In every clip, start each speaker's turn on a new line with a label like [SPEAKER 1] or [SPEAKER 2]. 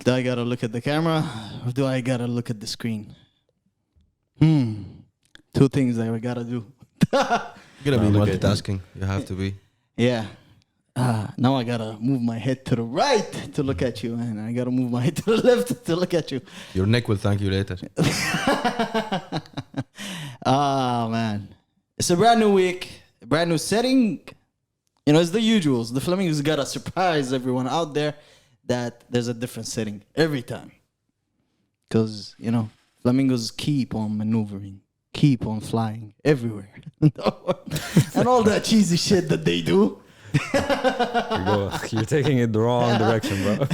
[SPEAKER 1] Do I gotta look at the camera or do I gotta look at the screen? Two things that I gotta do.
[SPEAKER 2] You're gonna be multitasking. You have to be.
[SPEAKER 1] Yeah. Now I gotta move my head to the right to look at you, and I gotta move my head to the left to look at you.
[SPEAKER 2] Your neck will thank you later.
[SPEAKER 1] Man. It's a brand new week, a brand new setting. You know, it's the usuals. The Flamingos gotta surprise everyone out there that there's a different setting every time. Because, you know, Flamingos keep on maneuvering, keep on flying everywhere. And all that cheesy shit that they do.
[SPEAKER 3] You're taking it the wrong direction, bro.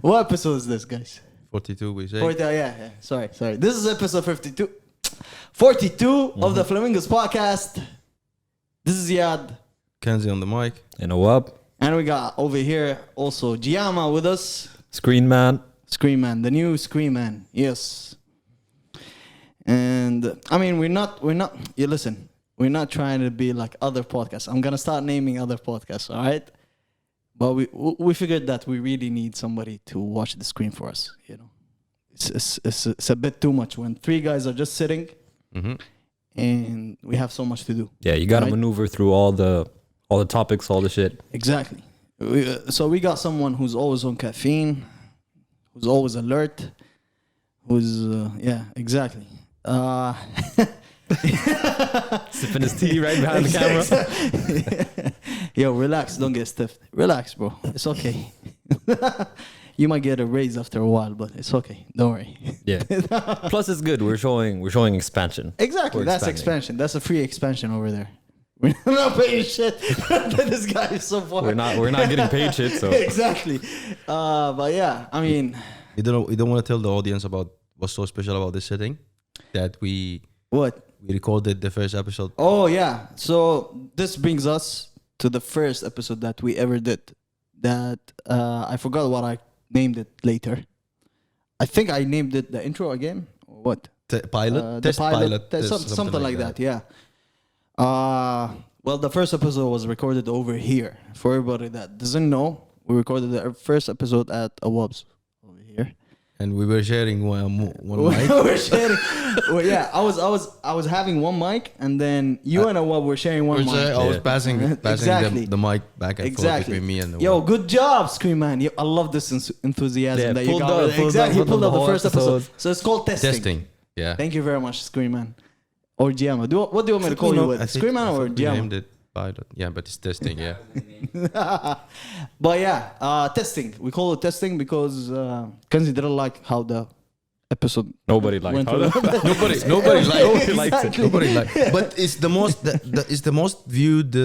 [SPEAKER 1] What episode is this, guys?
[SPEAKER 2] 42, we say.
[SPEAKER 1] 40, yeah. Sorry. This is episode 52. 42 of the Flamingos podcast. This is Yad.
[SPEAKER 2] Kenzie on the mic.
[SPEAKER 3] You know what?
[SPEAKER 1] And we got over here also Giamma with us.
[SPEAKER 3] Screen Man,
[SPEAKER 1] the new Screen Man. Yes. And I mean, we're not, you listen, we're not trying to be like other podcasts. I'm going to start naming other podcasts, all right? But we figured that we really need somebody to watch the screen for us, you know. It's a bit too much when three guys are just sitting and we have so much to do.
[SPEAKER 3] Yeah, you got to maneuver through all the topics, all the shit.
[SPEAKER 1] Exactly. So we got someone who's always on caffeine, who's always alert, who's exactly.
[SPEAKER 3] Sipping his tea right behind the camera.
[SPEAKER 1] Yo, relax, don't get stiff. Relax, bro. It's okay. You might get a raise after a while, but it's okay. Don't worry.
[SPEAKER 3] Yeah. Plus, it's good. We're showing expansion.
[SPEAKER 1] Exactly. That's expansion. That's a free expansion over there. We're not paying shit. This guy is so far.
[SPEAKER 3] We're not getting paid shit. So
[SPEAKER 1] exactly. But yeah, I mean,
[SPEAKER 2] You don't want to tell the audience about what's so special about this setting that we recorded the first episode.
[SPEAKER 1] Oh yeah. So this brings us to the first episode that we ever did. That I forgot what I named it later. I think I named it the intro again or what?
[SPEAKER 2] Pilot,
[SPEAKER 1] something like that. Yeah. Well, the first episode was recorded over here. For everybody that doesn't know, we recorded the first episode at Awab's over here.
[SPEAKER 2] And we were sharing one mic.
[SPEAKER 1] We were sharing. Well, yeah, I was having one mic, and then you and Awab were sharing one mic.
[SPEAKER 2] I was passing
[SPEAKER 1] Exactly.
[SPEAKER 2] the mic back and forth between me and Awab.
[SPEAKER 1] Yo, good job, Scream Man. I love this enthusiasm that you got.
[SPEAKER 3] He
[SPEAKER 1] pulled up the first episode. So it's called testing.
[SPEAKER 2] Testing. Yeah.
[SPEAKER 1] Thank you very much, Scream Man. Or Giamma. What do you want me to call you with? Scream Man or Giamma?
[SPEAKER 2] Named it Pilot. Yeah, but it's testing, yeah.
[SPEAKER 1] But yeah, testing. We call it testing because Kenzie didn't like how the episode
[SPEAKER 3] nobody liked how
[SPEAKER 2] nobody liked it. Nobody liked it. But it's the most it's the most viewed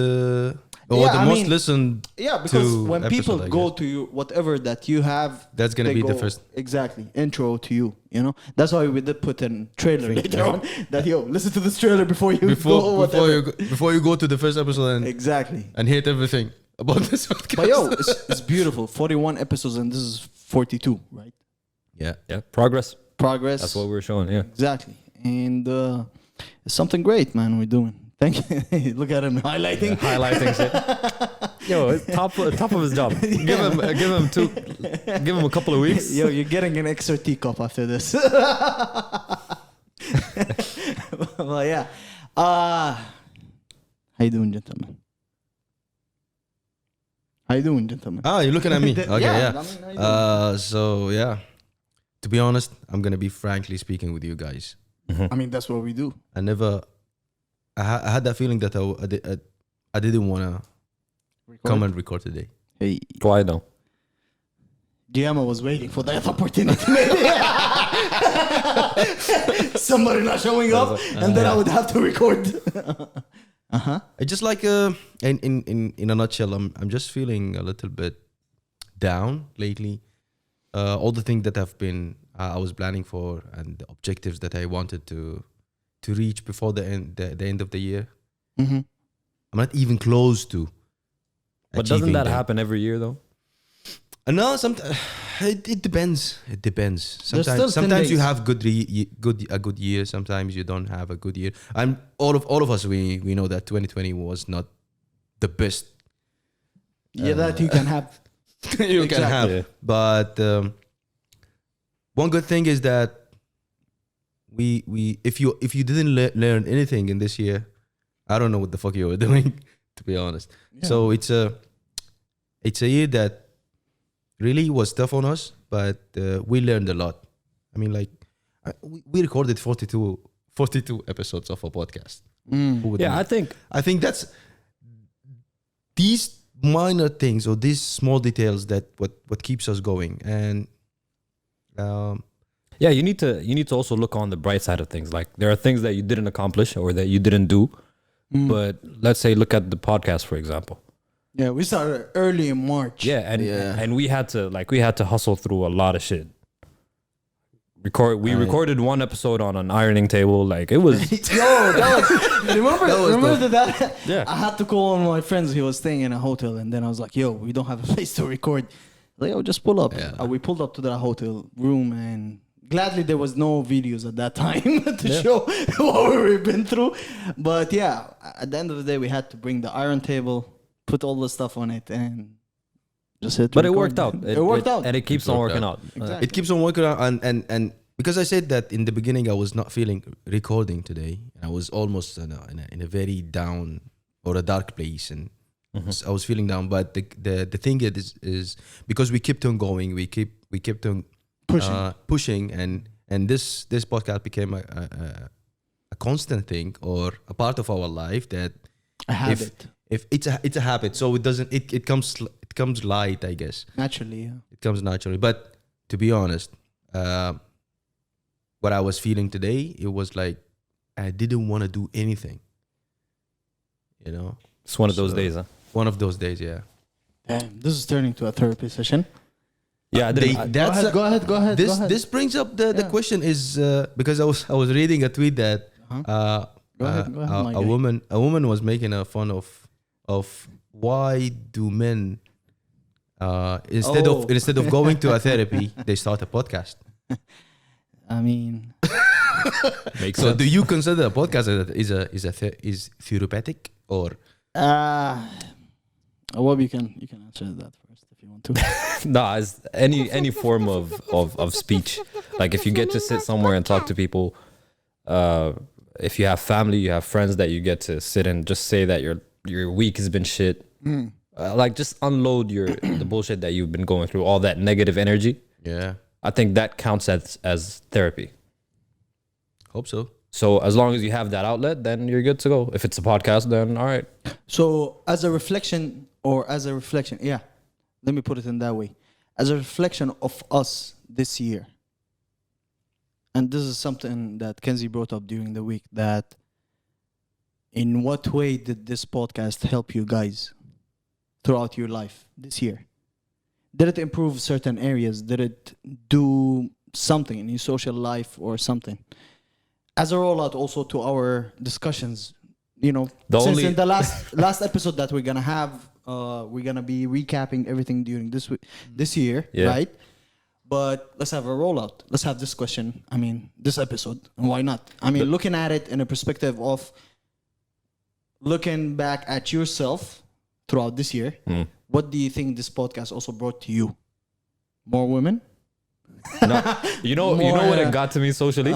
[SPEAKER 2] most listened.
[SPEAKER 1] Yeah, because
[SPEAKER 2] to
[SPEAKER 1] when
[SPEAKER 2] episode,
[SPEAKER 1] people go to you, whatever that you have,
[SPEAKER 2] that's gonna be the first.
[SPEAKER 1] Exactly, intro to you. You know, that's why we did put in trailer later on. That listen to this trailer before you
[SPEAKER 2] go to the first episode and
[SPEAKER 1] exactly
[SPEAKER 2] and hate everything about this podcast.
[SPEAKER 1] But it's beautiful. 41 episodes and this is 42, right?
[SPEAKER 2] Yeah.
[SPEAKER 3] Progress.
[SPEAKER 1] That's
[SPEAKER 3] what we're showing. Yeah,
[SPEAKER 1] exactly. And it's something great, man. We're doing. Thank you. Look at him highlighting.
[SPEAKER 3] Yeah, highlighting shit. Yo, it's top of his job. Give him a couple of weeks.
[SPEAKER 1] Yo, you're getting an extra teacup after this. Well, yeah. How you doing, gentlemen?
[SPEAKER 2] You're looking at me. Okay, yeah. So yeah. To be honest, I'm gonna be frankly speaking with you guys.
[SPEAKER 1] I mean, that's what we do.
[SPEAKER 2] I had that feeling that I didn't want to come and record today.
[SPEAKER 1] Hey.
[SPEAKER 3] Why though?
[SPEAKER 1] Giamma was waiting for that opportunity. Somebody not showing up, and then I would have to record.
[SPEAKER 2] I just like in a nutshell, I'm just feeling a little bit down lately. All the things that I was planning for and the objectives that I wanted to reach before the end of the year.
[SPEAKER 1] Mm-hmm.
[SPEAKER 2] I'm not even close to.
[SPEAKER 3] But doesn't that happen every year though?
[SPEAKER 2] No, it depends. It depends. Sometimes you have a good year. Sometimes you don't have a good year. And all of us we know that 2020 was not the best.
[SPEAKER 1] Yeah, that you can have.
[SPEAKER 2] you can have.
[SPEAKER 3] Yeah.
[SPEAKER 2] But one good thing is that we if you didn't learn anything in this year, I don't know what the fuck you were doing, to be honest.
[SPEAKER 1] Yeah.
[SPEAKER 2] So it's a year that really was tough on us, but we learned a lot. I mean, like we recorded 42 episodes of a podcast. Who would
[SPEAKER 3] Yeah,
[SPEAKER 2] know?
[SPEAKER 3] I think
[SPEAKER 2] I think that's these minor things or these small details that what keeps us going. And
[SPEAKER 3] yeah, you need to also look on the bright side of things. Like there are things that you didn't accomplish or that you didn't do. But let's say look at the podcast, for example.
[SPEAKER 1] Yeah, we started early in March.
[SPEAKER 3] Yeah, and we had to hustle through a lot of shit. We recorded one episode on an ironing table. Like it was
[SPEAKER 1] remember that?
[SPEAKER 3] Yeah.
[SPEAKER 1] I had to call one of my friends. He was staying in a hotel, and then I was like, "Yo, we don't have a place to record." Like, "Yo, just pull up."
[SPEAKER 2] Yeah.
[SPEAKER 1] We pulled up to that hotel room, and gladly there was no videos at that time to show what we've been through. But yeah, at the end of the day, we had to bring the iron table, put all the stuff on it, and just hit.
[SPEAKER 3] But it
[SPEAKER 1] record.
[SPEAKER 3] worked out.
[SPEAKER 1] It worked out.
[SPEAKER 3] And it keeps on working out.
[SPEAKER 1] Exactly.
[SPEAKER 2] it keeps on working out. And because I said that in the beginning, I was not feeling recording today, and I was almost in a very down or a dark place, and I was feeling down. But the thing is because we kept on going, we kept on pushing, and this podcast became a constant thing or a part of our life that
[SPEAKER 1] A habit.
[SPEAKER 2] if it's a habit, so it comes light, I guess.
[SPEAKER 1] Naturally, yeah.
[SPEAKER 2] It comes naturally. But to be honest, what I was feeling today, it was like I didn't want to do anything. You know,
[SPEAKER 3] It's one of those
[SPEAKER 2] So-
[SPEAKER 3] days, huh?
[SPEAKER 2] one of those days, yeah.
[SPEAKER 1] Damn, this is turning to a therapy session.
[SPEAKER 3] Yeah, I didn't.
[SPEAKER 1] Go ahead.
[SPEAKER 2] This brings up the question is because I was reading a tweet that
[SPEAKER 1] Go ahead, my
[SPEAKER 2] a
[SPEAKER 1] guy.
[SPEAKER 2] woman was making a fun of why do men instead of going to a therapy they start a podcast.
[SPEAKER 1] I mean,
[SPEAKER 3] Makes
[SPEAKER 2] So
[SPEAKER 3] sense.
[SPEAKER 2] do you consider a podcast is therapeutic or
[SPEAKER 1] well, you can answer that first if you want to.
[SPEAKER 3] Nah, it's any form of speech. Like if you get to sit somewhere and talk to people, if you have family, you have friends that you get to sit and just say that your week has been shit. Like just unload the bullshit that you've been going through, all that negative energy.
[SPEAKER 2] yeah,
[SPEAKER 3] I think that counts as therapy.
[SPEAKER 2] hope so.
[SPEAKER 3] So as long as you have that outlet, then you're good to go. If it's a podcast, then all right.
[SPEAKER 1] So, as a reflection, yeah, let me put it in that way. As a reflection of us this year, and this is something that Kenzie brought up during the week, that in what way did this podcast help you guys throughout your life this year? Did it improve certain areas? Did it do something in your social life or something? As a rollout also to our discussions, you know, since in the last episode that we're gonna have, we're gonna be recapping everything during this year,
[SPEAKER 3] Yeah.
[SPEAKER 1] right? But let's have a rollout. Let's have this question. I mean, this episode. And why not? I mean, looking at it in a perspective of looking back at yourself throughout this year, what do you think this podcast also brought to you? More women?
[SPEAKER 3] No, you know what
[SPEAKER 1] More,
[SPEAKER 3] it got to me socially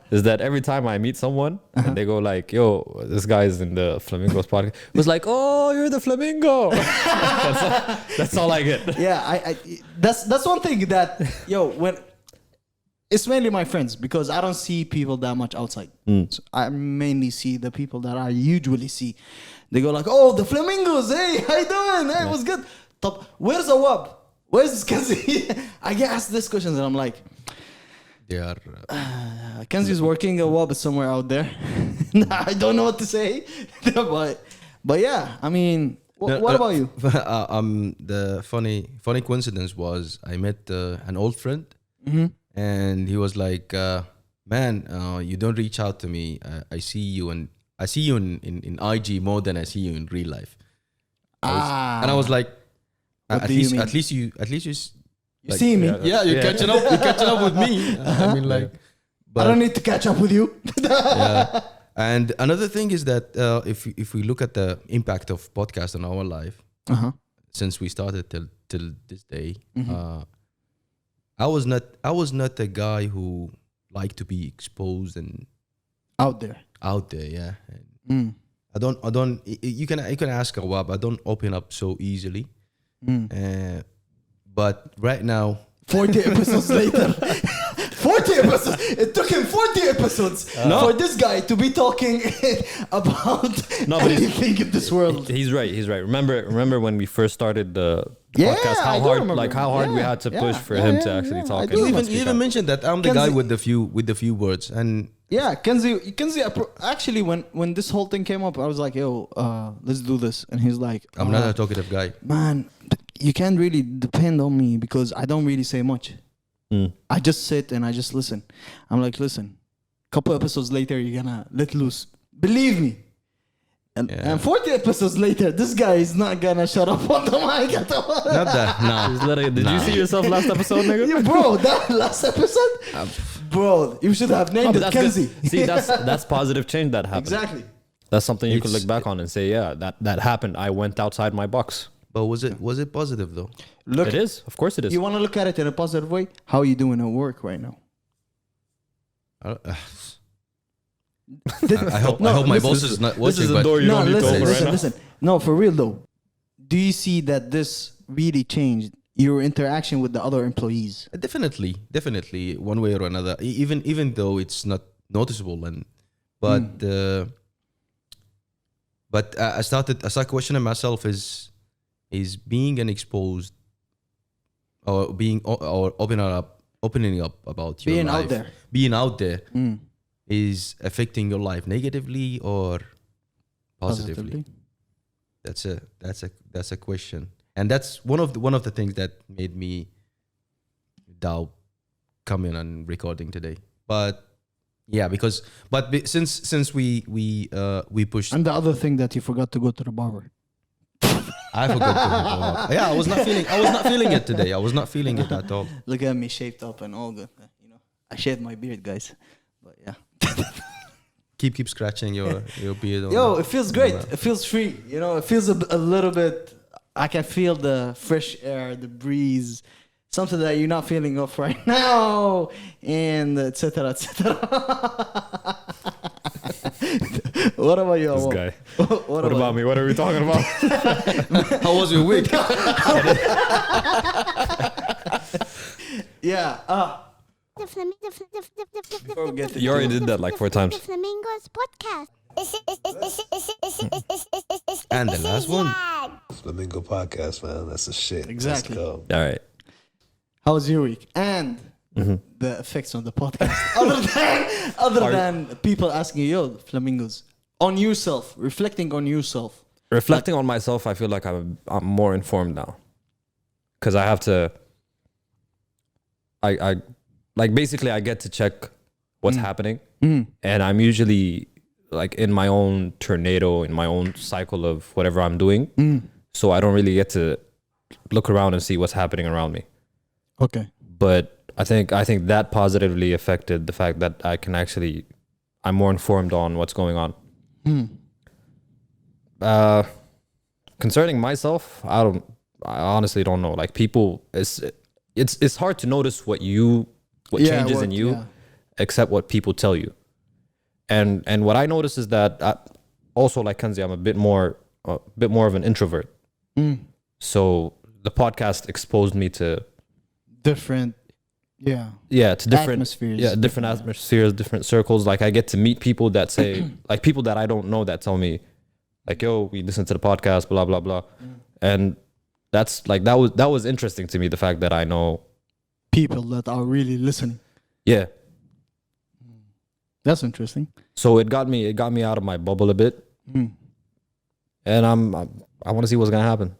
[SPEAKER 3] is that every time I meet someone and they go like, "Yo, this guy's in the Flamingos podcast," it was like, "Oh, you're the flamingo." that's all I get.
[SPEAKER 1] Yeah, I that's one thing that when it's mainly my friends because I don't see people that much outside. So I mainly see the people that I usually see. They go like, "Oh, the Flamingos, hey, how you doing? Hey, it was good. Top, where's the wub? Where's Kenzie?" I get asked these questions and I'm like,
[SPEAKER 2] They are
[SPEAKER 1] Kenzie's working, a wub is somewhere out there. I don't know what to say, but yeah, I mean, what about you?
[SPEAKER 2] The funny coincidence was I met an old friend, and he was like, "Man, you don't reach out to me. I see you in IG more than I see you in real life." And I was like,
[SPEAKER 1] What
[SPEAKER 2] "At
[SPEAKER 1] do you
[SPEAKER 2] least
[SPEAKER 1] mean?
[SPEAKER 2] you like,
[SPEAKER 1] see me.
[SPEAKER 2] Yeah, you're catching up. You're catching up with me. I mean, like,
[SPEAKER 1] I don't need to catch up with you.
[SPEAKER 2] yeah. And another thing is that if we look at the impact of podcast on our life since we started till this day. I was not a guy who liked to be exposed and
[SPEAKER 1] Out there.
[SPEAKER 2] out there. Yeah. And I don't. You can ask Awab. I don't open up so easily. But right now,
[SPEAKER 1] 40 episodes later. 40 episodes. It took him 40 episodes for this guy to be talking about anything in this world.
[SPEAKER 3] He's right. Remember when we first started the
[SPEAKER 1] Yeah,
[SPEAKER 3] podcast?
[SPEAKER 1] I do remember.
[SPEAKER 3] How hard we
[SPEAKER 1] Yeah,
[SPEAKER 3] had to
[SPEAKER 1] yeah,
[SPEAKER 3] push for
[SPEAKER 1] yeah,
[SPEAKER 3] him
[SPEAKER 1] yeah,
[SPEAKER 3] to actually
[SPEAKER 1] yeah,
[SPEAKER 3] talk.
[SPEAKER 1] I
[SPEAKER 3] and
[SPEAKER 1] do.
[SPEAKER 2] you
[SPEAKER 3] speak
[SPEAKER 2] even
[SPEAKER 3] out.
[SPEAKER 2] mentioned that I'm the guy with the few words, and
[SPEAKER 1] Yeah, Kenzie, actually, when this whole thing came up, I was like, yo, let's do this. And he's like,
[SPEAKER 2] I'm not a talkative guy.
[SPEAKER 1] man, you can't really depend on me because I don't really say much. I just sit and I just listen. I'm like, listen, couple episodes later, you're gonna let loose. Believe me. And 40 episodes later, this guy is not gonna shut up on the mic at all.
[SPEAKER 2] Not that. Nah.
[SPEAKER 3] Did you see yourself last episode, nigga?
[SPEAKER 1] Yeah, bro, that last episode, bro, you should have named it Kenzie.
[SPEAKER 3] See, that's positive change that happened.
[SPEAKER 1] Exactly.
[SPEAKER 3] That's something you could look back on and say, yeah, that happened. I went outside my box.
[SPEAKER 2] But was it positive though?
[SPEAKER 1] Look,
[SPEAKER 3] It is, of course, it is.
[SPEAKER 1] you want to look at it in a positive way? How are you doing at work right now?
[SPEAKER 2] I hope my boss is not watching.
[SPEAKER 3] This is a
[SPEAKER 2] but
[SPEAKER 3] door you don't need to open right now.
[SPEAKER 1] listen. No, for real though. Do you see that this really changed your interaction with the other employees?
[SPEAKER 2] Definitely, one way or another. Even though it's not noticeable, but I started questioning myself: is being an exposed or opening up about your
[SPEAKER 1] Being
[SPEAKER 2] life,
[SPEAKER 1] out there.
[SPEAKER 2] being out there, is affecting your life negatively or positively? That's a question, and that's one of the things that made me doubt coming and recording today. But yeah, since we pushed,
[SPEAKER 1] And the other thing that you forgot to go to the barber.
[SPEAKER 2] I forgot. Yeah, I was not feeling it today. I was not feeling it at all.
[SPEAKER 1] Look at me, shaped up and all good. You know, I shaved my beard, guys. But yeah.
[SPEAKER 2] Keep scratching your beard.
[SPEAKER 1] Yo, it feels great. It feels free. You know, it feels a little bit. I can feel the fresh air, the breeze, something that you're not feeling of right now, and etc. etc. What about you?
[SPEAKER 3] This guy.
[SPEAKER 1] What
[SPEAKER 3] About me? What are we talking about?
[SPEAKER 2] How was your week?
[SPEAKER 1] Yeah.
[SPEAKER 3] You already did that like 4 times.
[SPEAKER 4] The Flamingos podcast.
[SPEAKER 2] And the last one.
[SPEAKER 5] Flamingo podcast, man. That's the shit.
[SPEAKER 1] Exactly.
[SPEAKER 5] Let's go.
[SPEAKER 3] All right.
[SPEAKER 1] How was your week? And the effects on the podcast. other than people asking you, yo, Flamingos, on yourself, reflecting on yourself.
[SPEAKER 3] Reflecting on myself, I feel like I'm more informed now, because I have to. I basically I get to check what's happening, and I'm usually like in my own tornado, in my own cycle of whatever I'm doing. So I don't really get to look around and see what's happening around me.
[SPEAKER 1] Okay.
[SPEAKER 3] But I think that positively affected the fact that I'm more informed on what's going on. Concerning myself, I honestly don't know. Like people, it's hard to notice what changes in you, except what people tell you. And what I notice is that also, like Kenzie, I'm a bit more of an introvert. So the podcast exposed me to
[SPEAKER 1] different
[SPEAKER 3] to different
[SPEAKER 1] atmospheres.
[SPEAKER 3] different atmospheres, different circles. Like I get to meet people that say like people that I don't know that tell me like, yo, we listen to the podcast, blah blah blah. And that's like that was interesting to me, the fact that I know
[SPEAKER 1] people that are really listening.
[SPEAKER 3] Yeah.
[SPEAKER 1] That's interesting.
[SPEAKER 3] So it got me out of my bubble a bit. And I want to see what's gonna happen.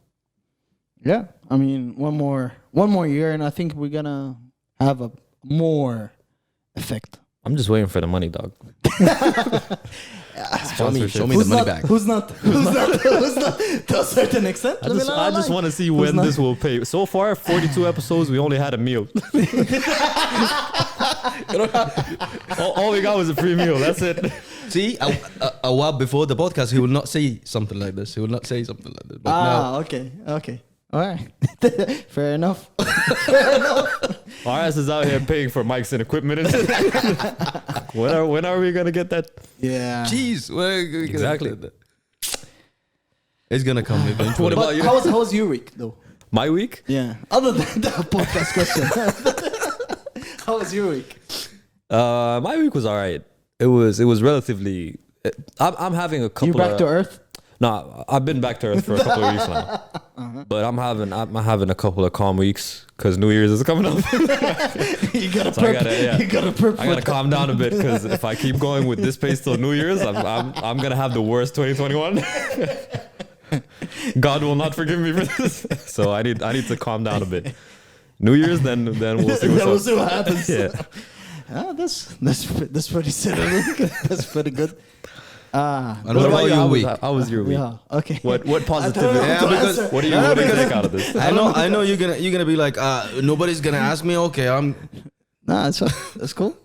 [SPEAKER 1] Yeah, I mean, one more year, and I think we're gonna have a more effect.
[SPEAKER 3] I'm just waiting for the money, dog.
[SPEAKER 2] Show me the money back.
[SPEAKER 1] Who's not to a certain extent?
[SPEAKER 3] I just want to see when this will pay. So far, 42 episodes, we only had a meal. all we got was a free meal. That's it.
[SPEAKER 2] See, a while before the podcast, he will not say something like this. But now,
[SPEAKER 1] okay. All right. Fair enough.
[SPEAKER 3] Our ass is out here paying for mics and equipment. When are we gonna get that?
[SPEAKER 1] Yeah.
[SPEAKER 2] Jeez, where are we gonna
[SPEAKER 3] Exactly.
[SPEAKER 2] get that? It's gonna come eventually.
[SPEAKER 3] What about
[SPEAKER 1] But
[SPEAKER 3] you?
[SPEAKER 1] how was your week though?
[SPEAKER 3] My week?
[SPEAKER 1] Yeah. Other than the podcast question. How was your week?
[SPEAKER 3] My week was all right. It was relatively. I'm having a couple.
[SPEAKER 1] You back
[SPEAKER 3] of,
[SPEAKER 1] to earth?
[SPEAKER 3] No, I've been back to earth for a couple of weeks now. But I'm having a couple of calm weeks because New Year's is coming up.
[SPEAKER 1] You gotta
[SPEAKER 3] So
[SPEAKER 1] prep.
[SPEAKER 3] I gotta, yeah.
[SPEAKER 1] You gotta prep.
[SPEAKER 3] I gotta calm down a bit because if I keep going with this pace till New Year's, I'm gonna have the worst 2021. God will not forgive me for this. So I need to calm down a bit. New Year's, then we'll see
[SPEAKER 1] We'll
[SPEAKER 3] what's
[SPEAKER 1] see
[SPEAKER 3] up.
[SPEAKER 1] what happens.
[SPEAKER 3] Yeah.
[SPEAKER 1] That's pretty silly. That's pretty good.
[SPEAKER 2] And what about your week?
[SPEAKER 3] How was your week?
[SPEAKER 1] Yeah. Okay.
[SPEAKER 3] What positivity?
[SPEAKER 1] I don't know
[SPEAKER 2] because-
[SPEAKER 1] answer.
[SPEAKER 3] What do you take out of this?
[SPEAKER 2] I know you're gonna be like, nobody's gonna ask me. Okay, I'm.
[SPEAKER 1] Nah, that's cool.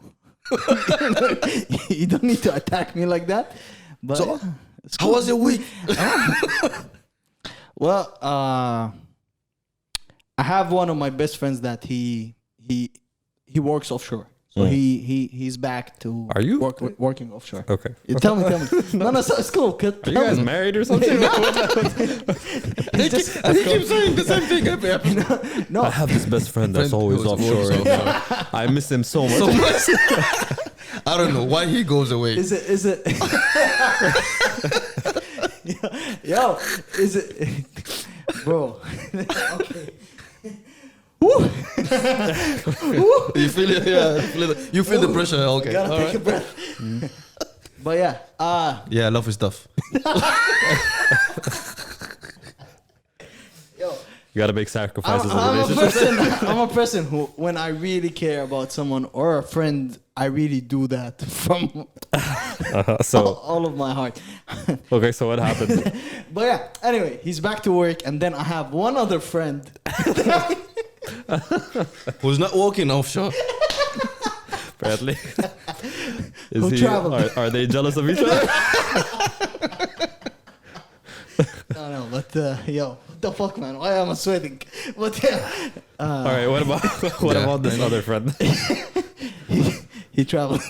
[SPEAKER 1] You don't need to attack me like that. But
[SPEAKER 2] So,
[SPEAKER 1] yeah, it's
[SPEAKER 2] How
[SPEAKER 1] cool.
[SPEAKER 2] was your week?
[SPEAKER 1] Well, I have one of my best friends that he works offshore. So he's back to
[SPEAKER 3] Are you?
[SPEAKER 1] working offshore.
[SPEAKER 3] Okay.
[SPEAKER 1] You tell me. No, it's cool. Kid.
[SPEAKER 3] Are you guys married or something?
[SPEAKER 2] He keeps saying the same thing every episode.
[SPEAKER 1] No,
[SPEAKER 3] I have this best friend that's
[SPEAKER 2] Friend
[SPEAKER 3] always
[SPEAKER 2] who's
[SPEAKER 3] offshore.
[SPEAKER 2] always
[SPEAKER 3] and I miss him so much.
[SPEAKER 2] So much. I don't know why he goes away.
[SPEAKER 1] is it? Yo, is it, bro? Okay. Woo.
[SPEAKER 2] You feel it? Yeah, you feel the pressure. Okay.
[SPEAKER 1] Gotta
[SPEAKER 2] All
[SPEAKER 1] take
[SPEAKER 2] right.
[SPEAKER 1] a breath. But yeah,
[SPEAKER 2] Yeah, love is tough.
[SPEAKER 1] yo,
[SPEAKER 3] You gotta make sacrifices in
[SPEAKER 1] I'm a
[SPEAKER 3] relationships.
[SPEAKER 1] person. I'm a person who, when I really care about someone or a friend, I really do that from
[SPEAKER 3] So
[SPEAKER 1] all of my heart.
[SPEAKER 3] okay, so what happened?
[SPEAKER 1] But yeah, anyway, he's back to work, and then I have one other friend.
[SPEAKER 2] Who's not walking offshore?
[SPEAKER 3] Apparently,
[SPEAKER 1] Who traveled?
[SPEAKER 3] Are they jealous of each other?
[SPEAKER 1] No, but yo, what the fuck, man? Why am I sweating? But yeah,
[SPEAKER 3] All right, what about this other friend?
[SPEAKER 1] he traveled.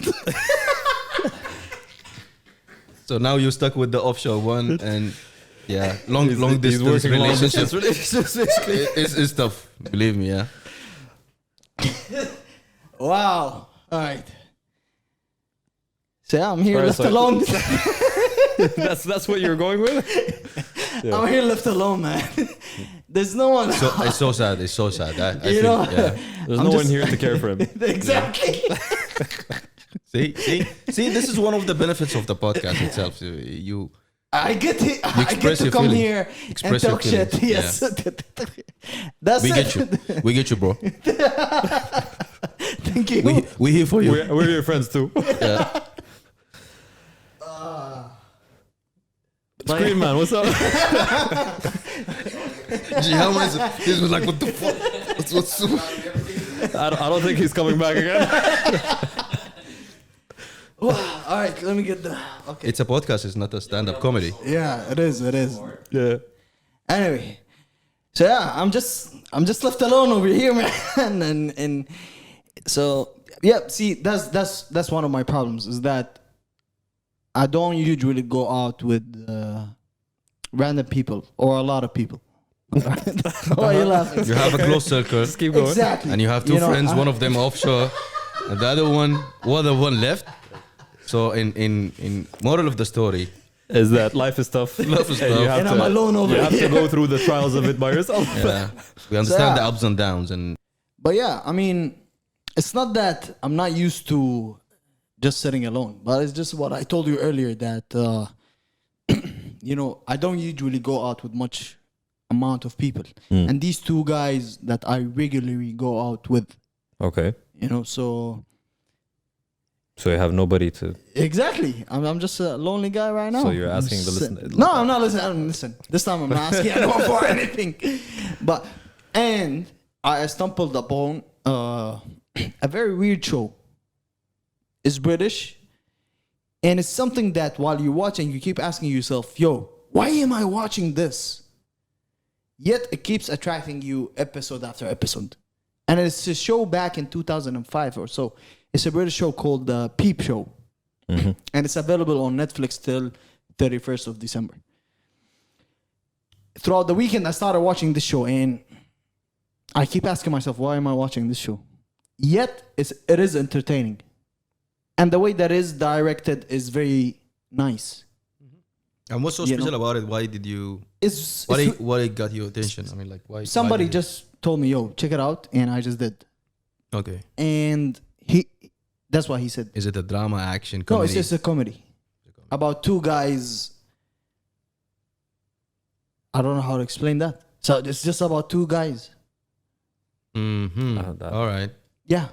[SPEAKER 2] So now you're stuck with the offshore one, and yeah, long
[SPEAKER 3] He's
[SPEAKER 2] distance
[SPEAKER 3] working long
[SPEAKER 2] relationship.
[SPEAKER 3] distance basically.
[SPEAKER 2] It's tough. Believe me, yeah.
[SPEAKER 1] Wow. All right. So yeah, I'm here
[SPEAKER 3] All right,
[SPEAKER 1] left
[SPEAKER 3] so-
[SPEAKER 1] alone.
[SPEAKER 3] That's what you're going with. Yeah.
[SPEAKER 1] I'm here left alone, man. There's no one.
[SPEAKER 2] So it's so sad. It's so sad. I
[SPEAKER 1] You
[SPEAKER 2] think,
[SPEAKER 1] know?
[SPEAKER 2] yeah.
[SPEAKER 3] There's
[SPEAKER 1] I'm
[SPEAKER 3] no
[SPEAKER 1] just-
[SPEAKER 3] one here to care for him.
[SPEAKER 1] Exactly.
[SPEAKER 2] See. This is one of the benefits of the podcast itself. You
[SPEAKER 1] I get it. I get
[SPEAKER 2] express
[SPEAKER 1] to
[SPEAKER 2] your
[SPEAKER 1] come
[SPEAKER 2] feelings.
[SPEAKER 1] here
[SPEAKER 2] Express
[SPEAKER 1] and
[SPEAKER 2] your
[SPEAKER 1] talk shit.
[SPEAKER 2] feelings,
[SPEAKER 1] Yes. That's
[SPEAKER 2] we
[SPEAKER 1] it.
[SPEAKER 2] get you. We get you, bro.
[SPEAKER 1] Thank you.
[SPEAKER 2] We here for you.
[SPEAKER 3] We're your friends too.
[SPEAKER 2] Yeah.
[SPEAKER 3] Screen man, what's up?
[SPEAKER 2] Gee, how much? This was like, what the fuck? What's
[SPEAKER 3] I don't think he's coming back again.
[SPEAKER 1] All right, let me get the. Okay.
[SPEAKER 2] It's a podcast. It's not a stand-up comedy.
[SPEAKER 1] Yeah, it is. It is.
[SPEAKER 3] Yeah.
[SPEAKER 1] Anyway, so yeah, I'm just left alone over here, man. And so yeah, see, that's one of my problems is that I don't usually go out with random people or a lot of people. Why are you laughing?
[SPEAKER 2] You have a close circle,
[SPEAKER 3] Just keep going.
[SPEAKER 1] Exactly.
[SPEAKER 2] and you have two
[SPEAKER 1] know,
[SPEAKER 2] friends. One of them offshore, and the other one left. So in moral of the story,
[SPEAKER 3] Is that life is tough.
[SPEAKER 2] Life is
[SPEAKER 3] and
[SPEAKER 2] tough.
[SPEAKER 3] you have
[SPEAKER 1] And
[SPEAKER 3] to,
[SPEAKER 1] I'm alone over
[SPEAKER 3] You have
[SPEAKER 1] here.
[SPEAKER 3] to go through the trials of it by yourself.
[SPEAKER 2] yeah, we understand
[SPEAKER 1] yeah.
[SPEAKER 2] the ups and downs, and
[SPEAKER 1] But yeah, I mean, it's not that I'm not used to just sitting alone, but it's just what I told you earlier that, you know, I don't usually go out with much amount of people. And these two guys that I regularly go out with,
[SPEAKER 3] Okay.
[SPEAKER 1] you know, so
[SPEAKER 3] So you have nobody to.
[SPEAKER 1] exactly. I'm just a lonely guy right now.
[SPEAKER 3] So you're
[SPEAKER 1] I'm
[SPEAKER 3] asking the
[SPEAKER 1] sit-
[SPEAKER 3] listener-
[SPEAKER 1] No, I'm not listening. Listen, this time I'm not asking anyone for anything. But, and I stumbled upon a very weird show. It's British. And it's something that while you're watching, you keep asking yourself, yo, why am I watching this? yet it keeps attracting you episode after episode. And it's a show back in 2005 or so. It's a British show called The Peep Show.
[SPEAKER 3] Mhm.
[SPEAKER 1] And it's available on Netflix till 31st of December. Throughout the weekend, I started watching this show, and I keep asking myself, why am I watching this show? Yet, it is entertaining. And the way that is directed is very nice.
[SPEAKER 2] And what's so
[SPEAKER 1] You
[SPEAKER 2] special
[SPEAKER 1] know?
[SPEAKER 2] about it? Why did you?
[SPEAKER 1] It's
[SPEAKER 2] What it got your attention? I mean, like why?
[SPEAKER 1] somebody
[SPEAKER 2] why did
[SPEAKER 1] just told me, yo, check it out, and I just did.
[SPEAKER 2] Okay.
[SPEAKER 1] And that's what he said.
[SPEAKER 2] Is it a drama, action,
[SPEAKER 1] No,
[SPEAKER 2] comedy?
[SPEAKER 1] it's just a comedy about two guys. I don't know how to explain that. So it's just about two guys.
[SPEAKER 2] Mm-hmm. All right.
[SPEAKER 1] Yeah.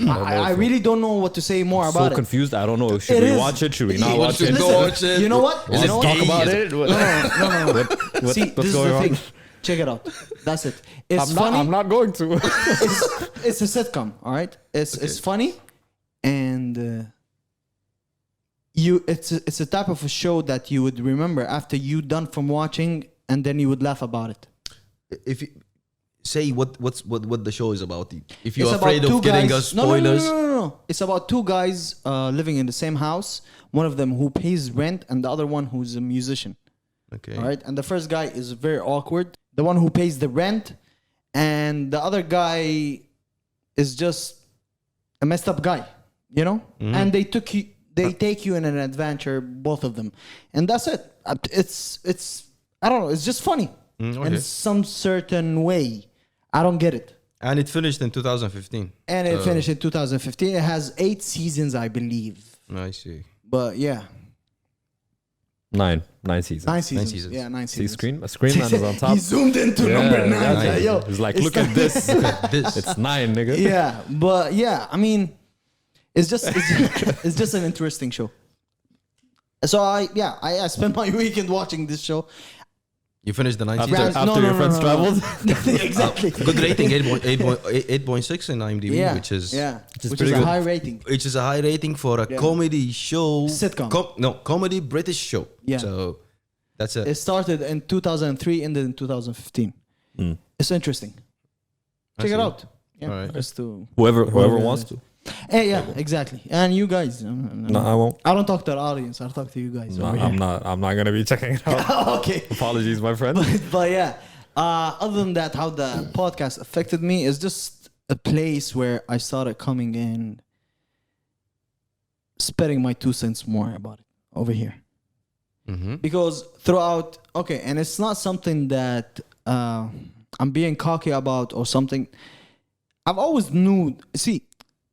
[SPEAKER 1] I really don't know what to say more
[SPEAKER 3] I'm
[SPEAKER 1] about
[SPEAKER 3] so
[SPEAKER 1] it.
[SPEAKER 3] confused. I don't know. Should
[SPEAKER 1] It
[SPEAKER 3] we
[SPEAKER 1] is.
[SPEAKER 3] watch it? Should we not
[SPEAKER 1] Yeah,
[SPEAKER 3] watch it?
[SPEAKER 1] listen,
[SPEAKER 2] Watch it.
[SPEAKER 1] You know what?
[SPEAKER 3] Let's
[SPEAKER 1] You know
[SPEAKER 3] talk
[SPEAKER 1] what?
[SPEAKER 3] about it.
[SPEAKER 1] No. See,
[SPEAKER 3] what's
[SPEAKER 1] this is
[SPEAKER 3] going
[SPEAKER 1] the
[SPEAKER 3] on?
[SPEAKER 1] thing. Check it out. That's it. It's
[SPEAKER 3] I'm
[SPEAKER 1] funny.
[SPEAKER 3] not going to.
[SPEAKER 1] It's a sitcom. All right. It's funny, and it's a type of a show that you would remember after you done from watching, and then you would laugh about it.
[SPEAKER 2] If you say what the show is about, if you're
[SPEAKER 1] It's
[SPEAKER 2] afraid
[SPEAKER 1] about
[SPEAKER 2] of
[SPEAKER 1] two
[SPEAKER 2] getting
[SPEAKER 1] guys-
[SPEAKER 2] us spoilers,
[SPEAKER 1] No. It's about two guys living in the same house. One of them who pays rent, and the other one who's a musician.
[SPEAKER 2] okay.
[SPEAKER 1] All right. And the first guy is very awkward. The one who pays the rent, and the other guy is just a messed up guy, you know. And they take you in an adventure, both of them, and that's it. It's I don't know. It's just funny
[SPEAKER 2] okay.
[SPEAKER 1] in some certain way. I don't get it.
[SPEAKER 2] And it finished in 2015.
[SPEAKER 1] And it finished in 2015. It has 8 seasons, I believe.
[SPEAKER 2] I see.
[SPEAKER 1] But yeah,
[SPEAKER 3] 9 seasons.
[SPEAKER 1] 9 seasons.
[SPEAKER 2] seasons.
[SPEAKER 1] Yeah, 9
[SPEAKER 3] See,
[SPEAKER 1] seasons.
[SPEAKER 3] Screen Man is on top.
[SPEAKER 1] He zoomed into
[SPEAKER 3] Yeah,
[SPEAKER 1] number 9.
[SPEAKER 3] yeah.
[SPEAKER 1] Yo,
[SPEAKER 3] He's like,
[SPEAKER 1] it's
[SPEAKER 3] look at this.
[SPEAKER 2] This.
[SPEAKER 3] It's 9, nigga.
[SPEAKER 1] Yeah, but yeah, I mean, it's just an interesting show. So I spent my weekend watching this show.
[SPEAKER 2] You finished the 9
[SPEAKER 3] After,
[SPEAKER 2] seasons.
[SPEAKER 3] after your friends traveled.
[SPEAKER 1] Exactly.
[SPEAKER 2] Good rating, 8.6 in IMDb,
[SPEAKER 1] Yeah,
[SPEAKER 2] which is
[SPEAKER 1] which is
[SPEAKER 3] pretty
[SPEAKER 1] a
[SPEAKER 3] good.
[SPEAKER 1] high rating.
[SPEAKER 2] which is a high rating for a
[SPEAKER 1] Yeah.
[SPEAKER 2] comedy show.
[SPEAKER 1] Sitcom.
[SPEAKER 2] Comedy British show.
[SPEAKER 1] Yeah.
[SPEAKER 2] So that's it.
[SPEAKER 1] It started in 2003, ended in 2015.
[SPEAKER 3] Mm.
[SPEAKER 1] It's interesting.
[SPEAKER 2] I
[SPEAKER 1] Check it
[SPEAKER 2] see.
[SPEAKER 1] out. Yeah,
[SPEAKER 2] All right.
[SPEAKER 1] just to
[SPEAKER 3] Whoever
[SPEAKER 1] Whoever
[SPEAKER 3] wants
[SPEAKER 1] it
[SPEAKER 3] to.
[SPEAKER 1] Hey, yeah, exactly. And you guys,
[SPEAKER 3] No, I won't.
[SPEAKER 1] I don't talk to the audience. I talk to you guys.
[SPEAKER 3] No,
[SPEAKER 1] over
[SPEAKER 3] I'm
[SPEAKER 1] here.
[SPEAKER 3] not. I'm not gonna be checking it out.
[SPEAKER 1] Okay.
[SPEAKER 3] Apologies, my friend.
[SPEAKER 1] But yeah, other than that, how the podcast affected me is just a place where I started coming in, spreading my 2 cents more about it over here.
[SPEAKER 2] Mm-hmm.
[SPEAKER 1] Because throughout, okay, and it's not something that I'm being cocky about or something. I've always knew, see,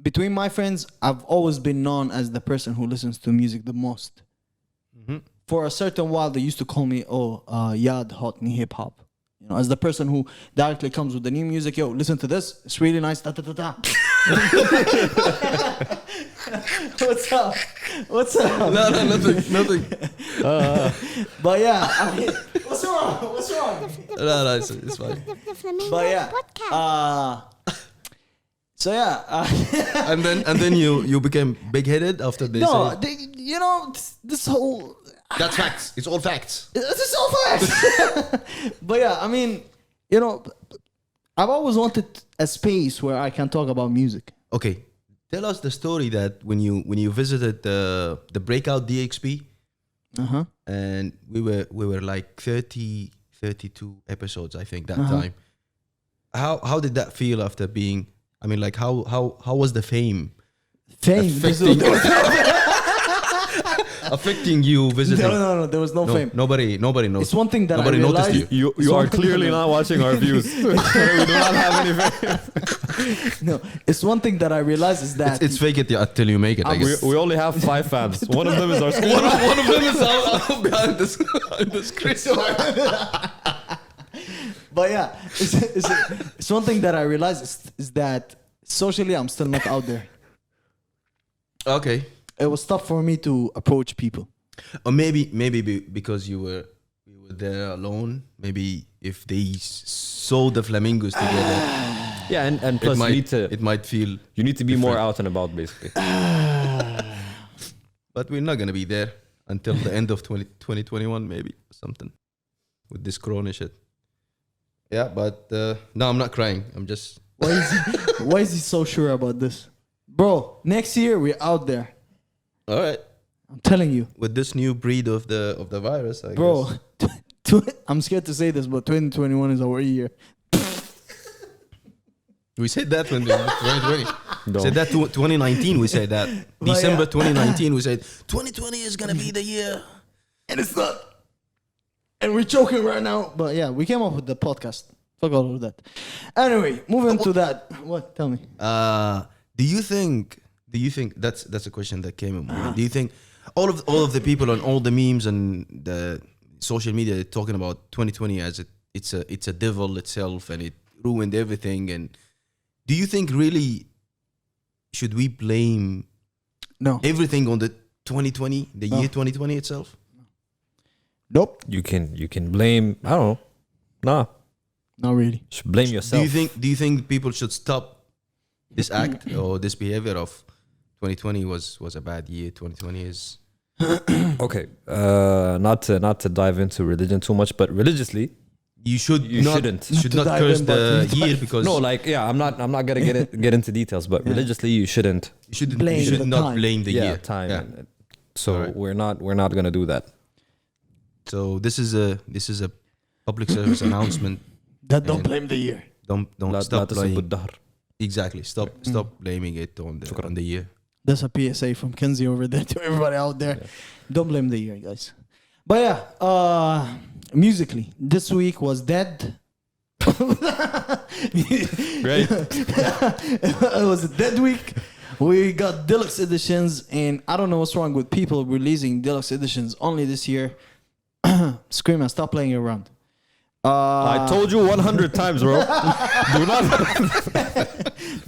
[SPEAKER 1] between my friends, I've always been known as the person who listens to music the most.
[SPEAKER 2] Mm-hmm.
[SPEAKER 1] For a certain while, they used to call me, Yad Hot Ni Hip Hop. You know, as the person who directly comes with the new music. Yo, listen to this. It's really nice. Da, da, da, da. What's up? What's up?
[SPEAKER 2] No, nothing.
[SPEAKER 1] But yeah, I mean, what's wrong? What's wrong?
[SPEAKER 2] No, it's fine.
[SPEAKER 1] But yeah, so yeah,
[SPEAKER 2] And then you became big headed after this.
[SPEAKER 1] no, you know this whole
[SPEAKER 2] That's facts. It's all facts.
[SPEAKER 1] this is so fast. But yeah, I mean, you know, I've always wanted a space where I can talk about music.
[SPEAKER 2] Okay, tell us the story that when you visited the Breakout DXP, and we were like 32 episodes, I think, that time. How did that feel after being? I mean, like how was the fame affecting you visiting?
[SPEAKER 1] No, there was no fame.
[SPEAKER 2] Nobody knows.
[SPEAKER 1] It's one thing that
[SPEAKER 2] Nobody
[SPEAKER 1] I
[SPEAKER 2] noticed
[SPEAKER 1] realized.
[SPEAKER 2] you.
[SPEAKER 3] You are clearly not watching our views. We do not have any fame.
[SPEAKER 1] No, it's one thing that I realized is that
[SPEAKER 2] It's fake it until you make it. I guess.
[SPEAKER 3] We only have 5 fans. One of them is our screen.
[SPEAKER 2] one of them is out behind the screen.
[SPEAKER 1] But yeah, it's one thing that I realized is that socially I'm still not out there.
[SPEAKER 2] Okay.
[SPEAKER 1] It was tough for me to approach people.
[SPEAKER 2] Or maybe because you were there alone. Maybe if they saw the Flamingos together,
[SPEAKER 3] Yeah, and plus
[SPEAKER 2] it might feel.
[SPEAKER 3] you need to be more out and about, basically.
[SPEAKER 2] But we're not gonna be there until the end of 2021, maybe something with this Corona shit. Yeah, but no, I'm not crying. I'm just.
[SPEAKER 1] Why is he so sure about this? Bro, next year we're out there.
[SPEAKER 2] All right.
[SPEAKER 1] I'm telling you.
[SPEAKER 2] With this new breed of the virus, I
[SPEAKER 1] Bro,
[SPEAKER 2] guess.
[SPEAKER 1] I'm scared to say this, but 2021 is our year.
[SPEAKER 2] We said that when 2020.
[SPEAKER 3] No.
[SPEAKER 2] Said that 2019. We said that
[SPEAKER 1] But
[SPEAKER 2] December
[SPEAKER 1] yeah.
[SPEAKER 2] 2019. We said 2020 is gonna be the year.
[SPEAKER 1] And it's not. And we're joking right now. But yeah, we came up with the podcast. Fuck all of that. Anyway, moving to that. What? Tell me.
[SPEAKER 2] Do you think that's a question that came in my mind. Do you think all of the people on all the memes and the social media talking about 2020 as it's a devil itself and it ruined everything, and do you think really should we blame
[SPEAKER 1] No.
[SPEAKER 2] everything on the 2020, the year 2020 itself?
[SPEAKER 1] Nope.
[SPEAKER 3] You can blame. I don't know. Nah,
[SPEAKER 1] Not really.
[SPEAKER 3] you should blame yourself.
[SPEAKER 2] Do you think people should stop this act or this behavior of 2020 was a bad year, 2020 is
[SPEAKER 3] Okay, not to dive into religion too much, but religiously,
[SPEAKER 2] you shouldn't
[SPEAKER 1] to dive
[SPEAKER 2] curse
[SPEAKER 1] in, but
[SPEAKER 2] the year because
[SPEAKER 3] no, like yeah, I'm not gonna get into details, but religiously you shouldn't.
[SPEAKER 2] you
[SPEAKER 1] blame
[SPEAKER 2] should
[SPEAKER 1] the
[SPEAKER 2] not
[SPEAKER 1] time.
[SPEAKER 2] blame the year.
[SPEAKER 3] Time.
[SPEAKER 2] Yeah.
[SPEAKER 3] So
[SPEAKER 2] Alright.
[SPEAKER 3] we're not gonna do that.
[SPEAKER 2] So this is a public service announcement.
[SPEAKER 1] That don't
[SPEAKER 2] And-
[SPEAKER 1] blame the year.
[SPEAKER 2] Don't
[SPEAKER 3] لا
[SPEAKER 2] stop
[SPEAKER 3] تسبوا
[SPEAKER 2] blaming.
[SPEAKER 3] الدهر.
[SPEAKER 2] Exactly. Stop blaming it on the year.
[SPEAKER 1] That's a PSA from Kenzie over there to everybody out there. Don't blame the year, guys. But yeah, musically, this week was dead.
[SPEAKER 3] Right.
[SPEAKER 1] It was a dead week. We got deluxe editions, and I don't know what's wrong with people releasing deluxe editions only this year. Screamer, stop playing around.
[SPEAKER 3] I told you 100 times, bro. Do not.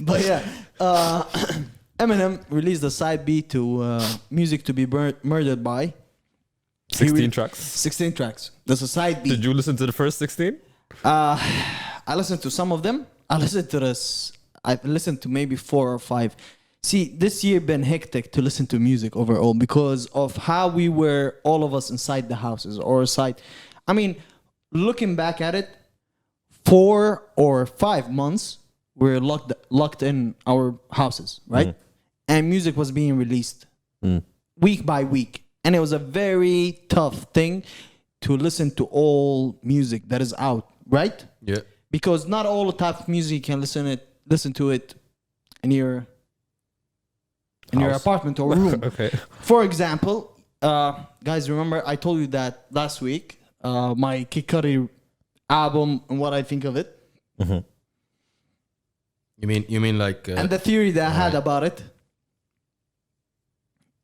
[SPEAKER 1] But yeah, Eminem released a side B to Music to Be Murdered By.
[SPEAKER 3] 16 tracks.
[SPEAKER 1] 16 tracks. There's a side B.
[SPEAKER 3] Did you listen to the first 16?
[SPEAKER 1] I listened to some of them. I listened to maybe 4 or 5. See, this year been hectic to listen to music overall because of how we were, all of us inside the houses or inside. I mean, looking back at it, 4 or 5 months we're locked in our houses, right? And music was being released week by week, and it was a very tough thing to listen to all music that is out, right?
[SPEAKER 2] Yeah.
[SPEAKER 1] Because not all the type of music you can listen to it in your
[SPEAKER 3] House.
[SPEAKER 1] apartment or room.
[SPEAKER 3] Okay.
[SPEAKER 1] For example, guys, remember I told you that last week, my Kid Cudi album and what I think of it,
[SPEAKER 2] You mean like
[SPEAKER 1] and the theory that I had about it.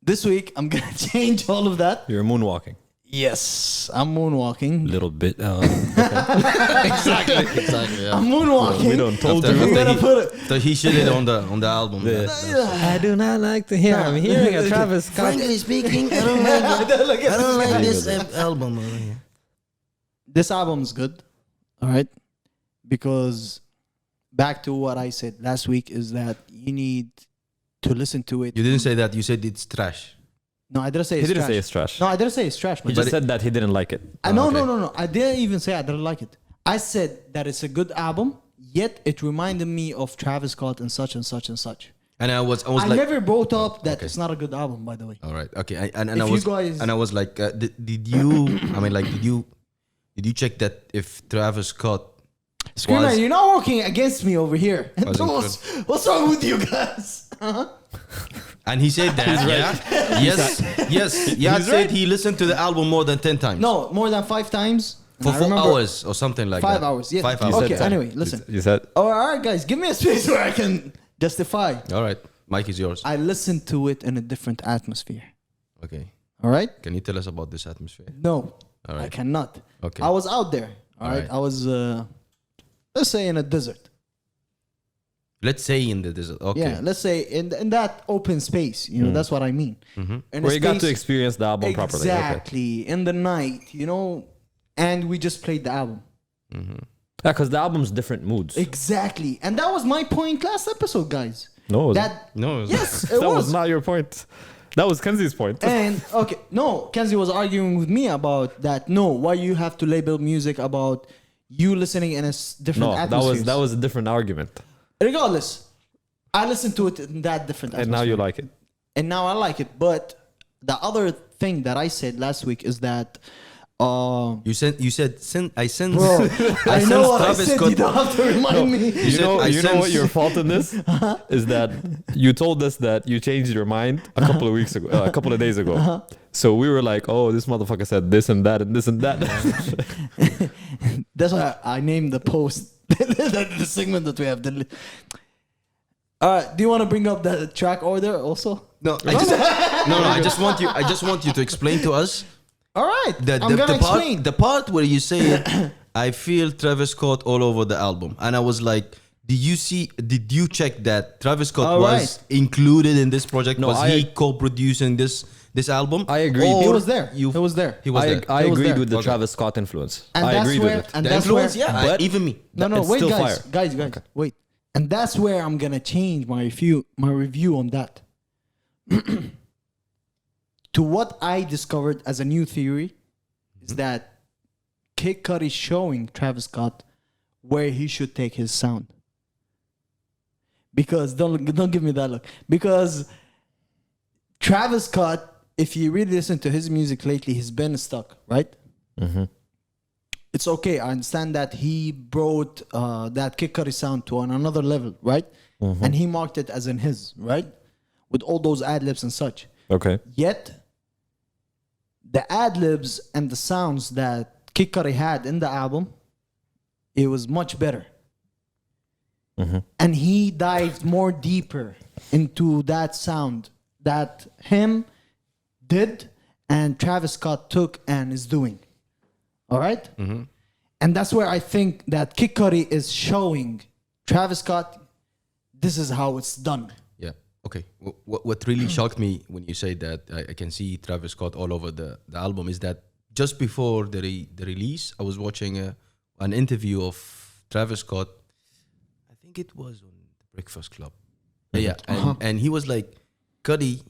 [SPEAKER 1] This week, I'm gonna change all of that.
[SPEAKER 3] You're moonwalking.
[SPEAKER 1] Yes, I'm moonwalking.
[SPEAKER 3] Little bit.
[SPEAKER 2] exactly. Yeah.
[SPEAKER 1] I'm moonwalking.
[SPEAKER 3] We don't told
[SPEAKER 2] After-
[SPEAKER 3] you.
[SPEAKER 1] I'm gonna put it.
[SPEAKER 2] So he shit it on the album.
[SPEAKER 3] I do not like to hear. I'm hearing a Travis Scott.
[SPEAKER 2] Frankly speaking, I don't like this album.
[SPEAKER 1] This album's good, all right? Because back to what I said last week is that you need to listen to it.
[SPEAKER 2] You didn't say that. You said it's trash.
[SPEAKER 1] No, I didn't say
[SPEAKER 3] He
[SPEAKER 1] it's
[SPEAKER 3] didn't
[SPEAKER 1] trash.
[SPEAKER 3] say it's trash.
[SPEAKER 1] No, I didn't say it's trash.
[SPEAKER 3] He
[SPEAKER 1] Man.
[SPEAKER 3] just said that he didn't like it.
[SPEAKER 1] No,
[SPEAKER 2] okay.
[SPEAKER 1] no. I didn't even say I didn't like it. I said that it's a good album, yet it reminded me of Travis Scott and such and such and such.
[SPEAKER 2] And I was
[SPEAKER 1] I
[SPEAKER 2] like,
[SPEAKER 1] never brought up that
[SPEAKER 2] Okay.
[SPEAKER 1] it's not a good album, by the way.
[SPEAKER 2] all right, okay.
[SPEAKER 1] If you guys-
[SPEAKER 2] I was like, did you? I mean, like, did you check that if Travis Scott
[SPEAKER 1] Screamer,
[SPEAKER 2] was-
[SPEAKER 1] you're not working against me over here.
[SPEAKER 2] Was
[SPEAKER 1] What's wrong with you guys?
[SPEAKER 2] And he said that. Yes. Yeah,
[SPEAKER 3] He's
[SPEAKER 2] said
[SPEAKER 3] right.
[SPEAKER 2] he listened to the album more than 10 times.
[SPEAKER 1] No, more than 5 times. And
[SPEAKER 2] For
[SPEAKER 1] I
[SPEAKER 2] 4
[SPEAKER 1] remember-
[SPEAKER 2] hours or something like
[SPEAKER 1] 5
[SPEAKER 2] that.
[SPEAKER 1] hours, yeah.
[SPEAKER 2] 5
[SPEAKER 3] You
[SPEAKER 2] hours.
[SPEAKER 3] said
[SPEAKER 1] Okay,
[SPEAKER 3] 10.
[SPEAKER 1] anyway, listen.
[SPEAKER 3] You said.
[SPEAKER 1] Oh, all right, guys, give me a space where I can justify.
[SPEAKER 2] All right, Mike is yours.
[SPEAKER 1] I listened to it in a different atmosphere.
[SPEAKER 2] Okay.
[SPEAKER 1] All right?
[SPEAKER 2] Can you tell us about this atmosphere?
[SPEAKER 1] No,
[SPEAKER 2] All
[SPEAKER 1] I
[SPEAKER 2] right.
[SPEAKER 1] cannot.
[SPEAKER 2] Okay.
[SPEAKER 1] I was out there. All right?
[SPEAKER 2] Alright.
[SPEAKER 1] I was, let's say, in a desert.
[SPEAKER 2] Let's say in the desert. Okay.
[SPEAKER 1] Yeah, let's say in that open space. You know, that's what I mean. In a
[SPEAKER 3] Where you got to
[SPEAKER 1] space-
[SPEAKER 3] experience the album properly. Okay.
[SPEAKER 1] Exactly. In the night, you know, and we just played the album.
[SPEAKER 3] Yeah, because the album's different moods.
[SPEAKER 1] Exactly. And that was my point last episode, guys.
[SPEAKER 3] No, it wasn't.
[SPEAKER 1] That
[SPEAKER 2] No,
[SPEAKER 1] yes, it
[SPEAKER 3] that
[SPEAKER 1] was.
[SPEAKER 3] was not your point. That was Kenzie's point.
[SPEAKER 1] And okay, no, Kenzie was arguing with me about that. No, why you have to label music about, you listening in a different
[SPEAKER 3] No,
[SPEAKER 1] atmosphere.
[SPEAKER 3] that was a different argument.
[SPEAKER 1] Regardless, I listened to it in that different
[SPEAKER 3] And
[SPEAKER 1] atmosphere.
[SPEAKER 3] now you like it.
[SPEAKER 1] And now I like it. But the other thing that I said last week is that
[SPEAKER 2] You said I sense.
[SPEAKER 1] bro, I
[SPEAKER 2] sense
[SPEAKER 1] know what I
[SPEAKER 2] Travis
[SPEAKER 1] said.
[SPEAKER 2] Scott-
[SPEAKER 1] You don't have to remind me.
[SPEAKER 3] You know,
[SPEAKER 2] I
[SPEAKER 3] you know what
[SPEAKER 2] sense-
[SPEAKER 3] your fault in this is that you told us that you changed your mind a couple of weeks ago, a couple of days ago. So we were like, "Oh, this motherfucker said this and that and this and that."
[SPEAKER 1] That's why I named the post the segment that we have. All right, do you want to bring up the track order also?
[SPEAKER 2] No, I just want you. I just want you to explain to us
[SPEAKER 1] All right,
[SPEAKER 2] the,
[SPEAKER 1] I'm
[SPEAKER 2] the,
[SPEAKER 1] gonna
[SPEAKER 2] the part,
[SPEAKER 1] explain.
[SPEAKER 2] the part where you say, "I feel Travis Scott all over the album," and I was like, Did you check that Travis Scott
[SPEAKER 1] All
[SPEAKER 2] was
[SPEAKER 1] right.
[SPEAKER 2] included in this project?
[SPEAKER 3] No,
[SPEAKER 2] was he co-producing this album?
[SPEAKER 3] I agree.
[SPEAKER 1] He
[SPEAKER 2] Or
[SPEAKER 1] was there.
[SPEAKER 2] You,
[SPEAKER 1] He was there.
[SPEAKER 2] He was there.
[SPEAKER 3] I
[SPEAKER 1] He was
[SPEAKER 3] agreed
[SPEAKER 1] there.
[SPEAKER 3] with the
[SPEAKER 2] Okay.
[SPEAKER 3] Travis Scott influence.
[SPEAKER 1] And
[SPEAKER 3] I
[SPEAKER 1] that's
[SPEAKER 3] agreed
[SPEAKER 1] where-
[SPEAKER 3] with it.
[SPEAKER 1] and
[SPEAKER 2] The
[SPEAKER 1] that's
[SPEAKER 2] influence,
[SPEAKER 1] where-
[SPEAKER 2] yeah,
[SPEAKER 3] but-
[SPEAKER 2] even me.
[SPEAKER 1] No,
[SPEAKER 3] It's
[SPEAKER 1] wait,
[SPEAKER 3] still
[SPEAKER 1] guys,
[SPEAKER 3] fire.
[SPEAKER 1] guys, wait. And that's where I'm gonna change my review on that. To what I discovered as a new theory is that Kid Cudi is showing Travis Scott where he should take his sound. Because don't give me that look. Because Travis Scott, if you really listen to his music lately, he's been stuck, right? It's okay. I understand that he brought that Kid Cudi sound to another level, right? And he marked it as in his, right? With all those ad libs and such.
[SPEAKER 3] Okay.
[SPEAKER 1] Yet, the ad libs and the sounds that Kid Cudi had in the album, it was much better. And he dived more deeper into that sound that him did and Travis Scott took and is doing. All right? And that's where I think that Kid Cudi is showing Travis Scott, this is how it's done.
[SPEAKER 2] Yeah. Okay. What really shocked me when you say that I can see Travis Scott all over the album is that just before the release, I was watching an interview of Travis Scott. I think it was on the Breakfast Club. Yeah, and he was like, Cudi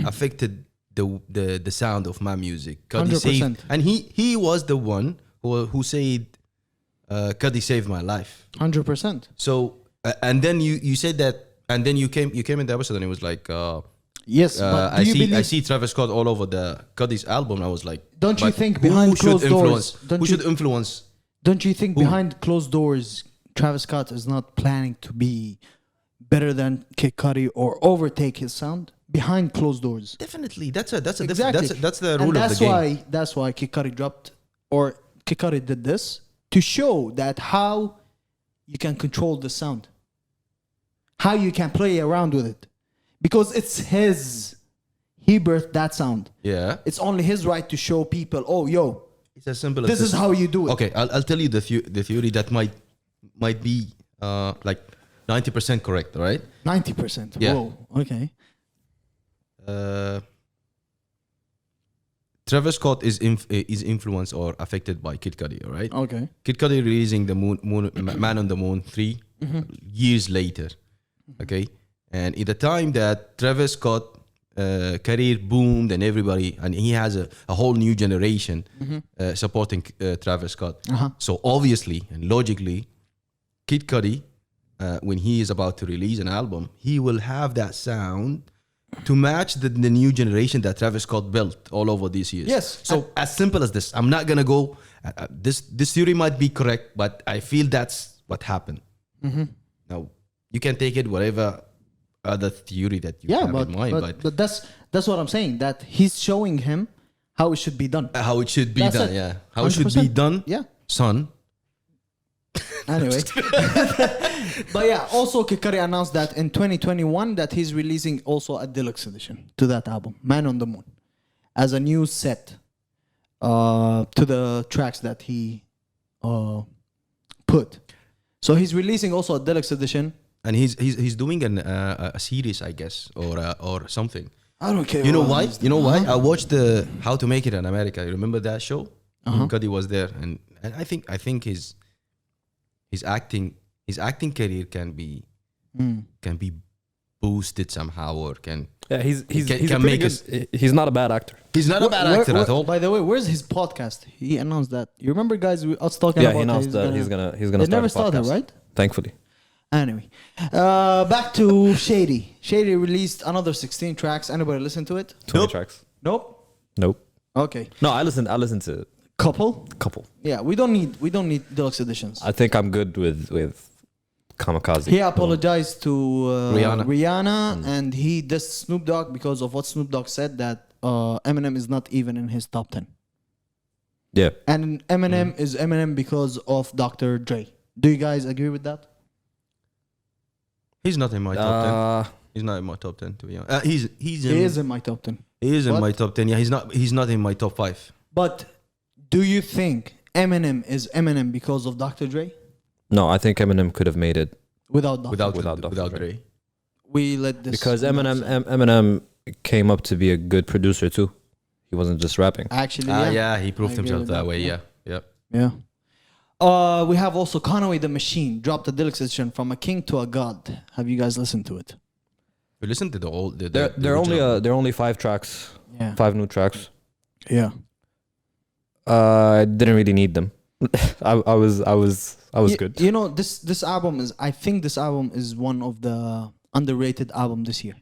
[SPEAKER 2] affected the sound of my music. Cudi
[SPEAKER 1] 100%.
[SPEAKER 2] saved, and he was the one who said, Cudi saved my life.
[SPEAKER 1] 100%.
[SPEAKER 2] So and then you said that, and then you came in the episode, and it was like,
[SPEAKER 1] Yes, but do
[SPEAKER 2] I
[SPEAKER 1] you
[SPEAKER 2] see
[SPEAKER 1] believe,
[SPEAKER 2] I see Travis Scott all over the Cudi's album. I was like,
[SPEAKER 1] Don't you
[SPEAKER 2] but
[SPEAKER 1] think
[SPEAKER 2] who
[SPEAKER 1] behind
[SPEAKER 2] should
[SPEAKER 1] closed
[SPEAKER 2] influence?
[SPEAKER 1] doors- don't
[SPEAKER 2] Who
[SPEAKER 1] you-
[SPEAKER 2] should influence?
[SPEAKER 1] don't you think behind closed doors, Travis Scott is not planning to be better than Kid Cudi or overtake his sound? Behind closed doors.
[SPEAKER 2] Definitely, that's a different,
[SPEAKER 1] Exactly.
[SPEAKER 2] that's the
[SPEAKER 1] And
[SPEAKER 2] rule of the game.
[SPEAKER 1] That's why Kid Cudi dropped, or Kid Cudi did this to show that how you can control the sound, how you can play around with it, because it's his. He birthed that sound.
[SPEAKER 2] Yeah,
[SPEAKER 1] It's only his right to show people. Oh, yo,
[SPEAKER 2] it's as simple as
[SPEAKER 1] this is how you do it.
[SPEAKER 2] Okay, I'll tell you the theory that might be like 90% correct. All right.
[SPEAKER 1] 90%.
[SPEAKER 2] Yeah.
[SPEAKER 1] Whoa. Okay.
[SPEAKER 2] Travis Scott is influenced or affected by Kid Cudi. All right.
[SPEAKER 1] Okay.
[SPEAKER 2] Kid Cudi releasing the Man on the Moon 3 years later. Okay, and in the time that Travis Scott career boomed and everybody, and he has a whole new generation supporting Travis Scott. So obviously and logically, Kid Cudi, when he is about to release an album, he will have that sound to match the new generation that Travis Scott built all over these years.
[SPEAKER 1] Yes.
[SPEAKER 2] So as simple as this, I'm not gonna go. This theory might be correct, but I feel that's what happened. Now you can take it whatever other theory that you
[SPEAKER 1] Yeah,
[SPEAKER 2] have in mind,
[SPEAKER 1] but that's what I'm saying. That he's showing him how it should be done.
[SPEAKER 2] how it should be
[SPEAKER 1] That's
[SPEAKER 2] done.
[SPEAKER 1] it.
[SPEAKER 2] Yeah, how it should be
[SPEAKER 1] 100%.
[SPEAKER 2] done.
[SPEAKER 1] Yeah.
[SPEAKER 2] Son.
[SPEAKER 1] Anyway, but yeah, also Kid Cudi announced that in 2021 that he's releasing also a deluxe edition to that album, Man on the Moon, as a new set to the tracks that he put. So he's releasing also a deluxe edition.
[SPEAKER 2] And he's doing a series, I guess, or something.
[SPEAKER 1] I don't care.
[SPEAKER 2] You know
[SPEAKER 1] what
[SPEAKER 2] why?
[SPEAKER 1] he's
[SPEAKER 2] You know why?
[SPEAKER 1] doing.
[SPEAKER 2] I watched the How to Make It in America. You remember that show? Cudi was there, and I think his acting career can be boost it somehow or can.
[SPEAKER 3] Yeah, he's
[SPEAKER 2] Can
[SPEAKER 3] a
[SPEAKER 2] make
[SPEAKER 3] pretty good, he's not a bad actor.
[SPEAKER 2] He's not a bad actor at all.
[SPEAKER 1] By the way, where's his podcast? He announced that. You remember, guys? Us talking
[SPEAKER 3] Yeah,
[SPEAKER 1] about
[SPEAKER 3] he announced that he's gonna
[SPEAKER 1] It never
[SPEAKER 3] start a
[SPEAKER 1] started,
[SPEAKER 3] podcast,
[SPEAKER 1] right?
[SPEAKER 3] Thankfully.
[SPEAKER 1] Anyway, back to Shady. Shady released another 16 tracks. Anybody listen to it?
[SPEAKER 3] 20
[SPEAKER 2] Nope.
[SPEAKER 3] tracks.
[SPEAKER 1] Nope.
[SPEAKER 3] Nope.
[SPEAKER 1] Okay.
[SPEAKER 3] No, I listened to
[SPEAKER 1] Couple.
[SPEAKER 3] a couple.
[SPEAKER 1] Yeah, we don't need deluxe editions.
[SPEAKER 3] I think I'm good with Kamikaze.
[SPEAKER 1] He apologized to
[SPEAKER 2] Rihanna.
[SPEAKER 1] and he dissed Snoop Dogg because of what Snoop Dogg said that Eminem is not even in his top 10.
[SPEAKER 3] Yeah.
[SPEAKER 1] And Eminem is Eminem because of Dr. Dre. Do you guys agree with that?
[SPEAKER 2] He's not in my top 10. He's not in my top 10 to be honest. He
[SPEAKER 1] He is in my top 10.
[SPEAKER 2] He is in
[SPEAKER 1] What?
[SPEAKER 2] my top 10. Yeah, he's not in my top 5.
[SPEAKER 1] But do you think Eminem is Eminem because of Dr. Dre?
[SPEAKER 3] No, I think Eminem could have made it
[SPEAKER 1] Without Dr.
[SPEAKER 3] Without Dr.
[SPEAKER 2] without
[SPEAKER 3] Dre.
[SPEAKER 2] Dre.
[SPEAKER 1] We let this
[SPEAKER 3] because Eminem came up to be a good producer too. He wasn't just rapping.
[SPEAKER 1] actually
[SPEAKER 2] Yeah, he proved
[SPEAKER 1] I agree
[SPEAKER 2] himself
[SPEAKER 1] with
[SPEAKER 2] that
[SPEAKER 1] that,
[SPEAKER 2] way.
[SPEAKER 1] yeah.
[SPEAKER 2] Yeah.
[SPEAKER 1] We have also Conway the Machine dropped a deluxe edition from a king to a god. Have you guys listened to it?
[SPEAKER 2] We listened to the old.
[SPEAKER 3] They're only 5 tracks,
[SPEAKER 1] Yeah.
[SPEAKER 3] 5 new tracks.
[SPEAKER 1] Yeah.
[SPEAKER 3] I didn't really need them. I was good.
[SPEAKER 1] You know, this album is, I think this album is one of the underrated album this year.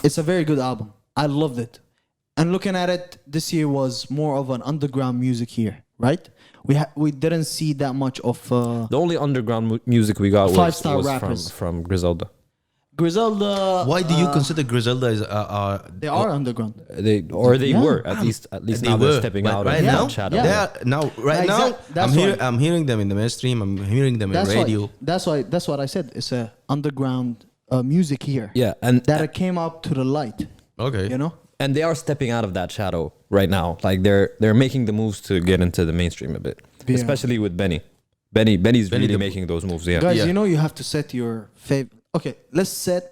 [SPEAKER 1] It's a very good album. I loved it. And looking at it, this year was more of an underground music year, right? We didn't see that much of
[SPEAKER 3] The only underground music we got was,
[SPEAKER 1] Five-star
[SPEAKER 3] was
[SPEAKER 1] rappers.
[SPEAKER 3] from Griselda.
[SPEAKER 1] Griselda.
[SPEAKER 2] Why do you consider Griselda as
[SPEAKER 1] They are underground.
[SPEAKER 3] They
[SPEAKER 1] Yeah.
[SPEAKER 3] were at least
[SPEAKER 2] They
[SPEAKER 3] now
[SPEAKER 2] were,
[SPEAKER 3] they're stepping
[SPEAKER 2] but
[SPEAKER 3] out
[SPEAKER 2] right
[SPEAKER 3] of
[SPEAKER 2] now,
[SPEAKER 3] that shadow.
[SPEAKER 1] Yeah.
[SPEAKER 2] They are now right now.
[SPEAKER 1] That's why-
[SPEAKER 2] I'm hearing them in the mainstream. I'm hearing them in
[SPEAKER 1] That's
[SPEAKER 2] radio.
[SPEAKER 1] why. That's what I said. It's a underground music here.
[SPEAKER 3] Yeah, and
[SPEAKER 1] That it came up to the light.
[SPEAKER 2] Okay.
[SPEAKER 1] You know.
[SPEAKER 3] and they are stepping out of that shadow right now. Like they're making the moves to get into the mainstream a bit,
[SPEAKER 1] Yeah.
[SPEAKER 3] especially with Benny. Benny's
[SPEAKER 2] Benny
[SPEAKER 3] really
[SPEAKER 2] the-
[SPEAKER 3] making those moves. Yeah,
[SPEAKER 1] Guys,
[SPEAKER 2] Yeah.
[SPEAKER 1] you know you have to set your favorite. Okay, let's set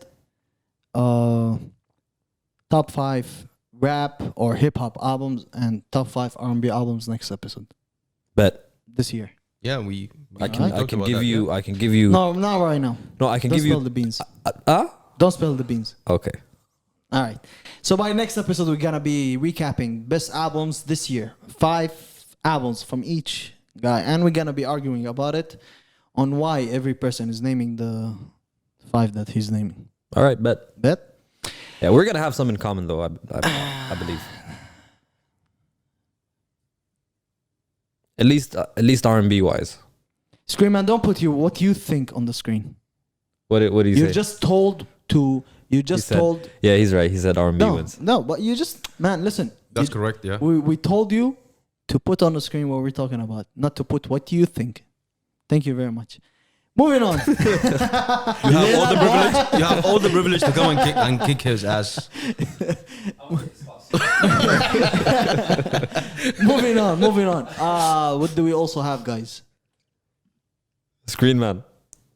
[SPEAKER 1] top 5 rap or hip hop albums and top 5 R&B albums next episode
[SPEAKER 3] but
[SPEAKER 1] this year.
[SPEAKER 2] Yeah, we
[SPEAKER 3] I can
[SPEAKER 2] talked about
[SPEAKER 3] give
[SPEAKER 2] that,
[SPEAKER 3] you
[SPEAKER 2] yeah.
[SPEAKER 3] I can give you
[SPEAKER 1] No, not right now.
[SPEAKER 3] no I can
[SPEAKER 1] Don't
[SPEAKER 3] give
[SPEAKER 1] spill
[SPEAKER 3] you
[SPEAKER 1] the beans.
[SPEAKER 3] ah
[SPEAKER 1] Don't spill the beans.
[SPEAKER 3] okay.
[SPEAKER 1] All right. So by next episode, we're gonna be recapping best albums this year. 5 albums from each guy, and we're gonna be arguing about it on why every person is naming the 5 that he's naming.
[SPEAKER 3] All right, bet.
[SPEAKER 1] Bet.
[SPEAKER 3] Yeah, we're gonna have some in common though. I believe. At least R&B wise.
[SPEAKER 1] Scream man, don't put what you think on the screen.
[SPEAKER 3] What do you
[SPEAKER 1] You
[SPEAKER 3] say?
[SPEAKER 1] just told to. You just
[SPEAKER 3] said-
[SPEAKER 1] told.
[SPEAKER 3] Yeah, he's right. He said R&B
[SPEAKER 1] No,
[SPEAKER 3] wins.
[SPEAKER 1] no, but you just, man, listen.
[SPEAKER 2] That's
[SPEAKER 1] You-
[SPEAKER 2] correct. Yeah.
[SPEAKER 1] We told you to put on the screen what we're talking about, not to put what you think. Thank you very much. Moving on.
[SPEAKER 2] You have all the privilege. You have all the privilege to come and kick his ass.
[SPEAKER 1] moving on. What do we also have, guys?
[SPEAKER 3] Screen man.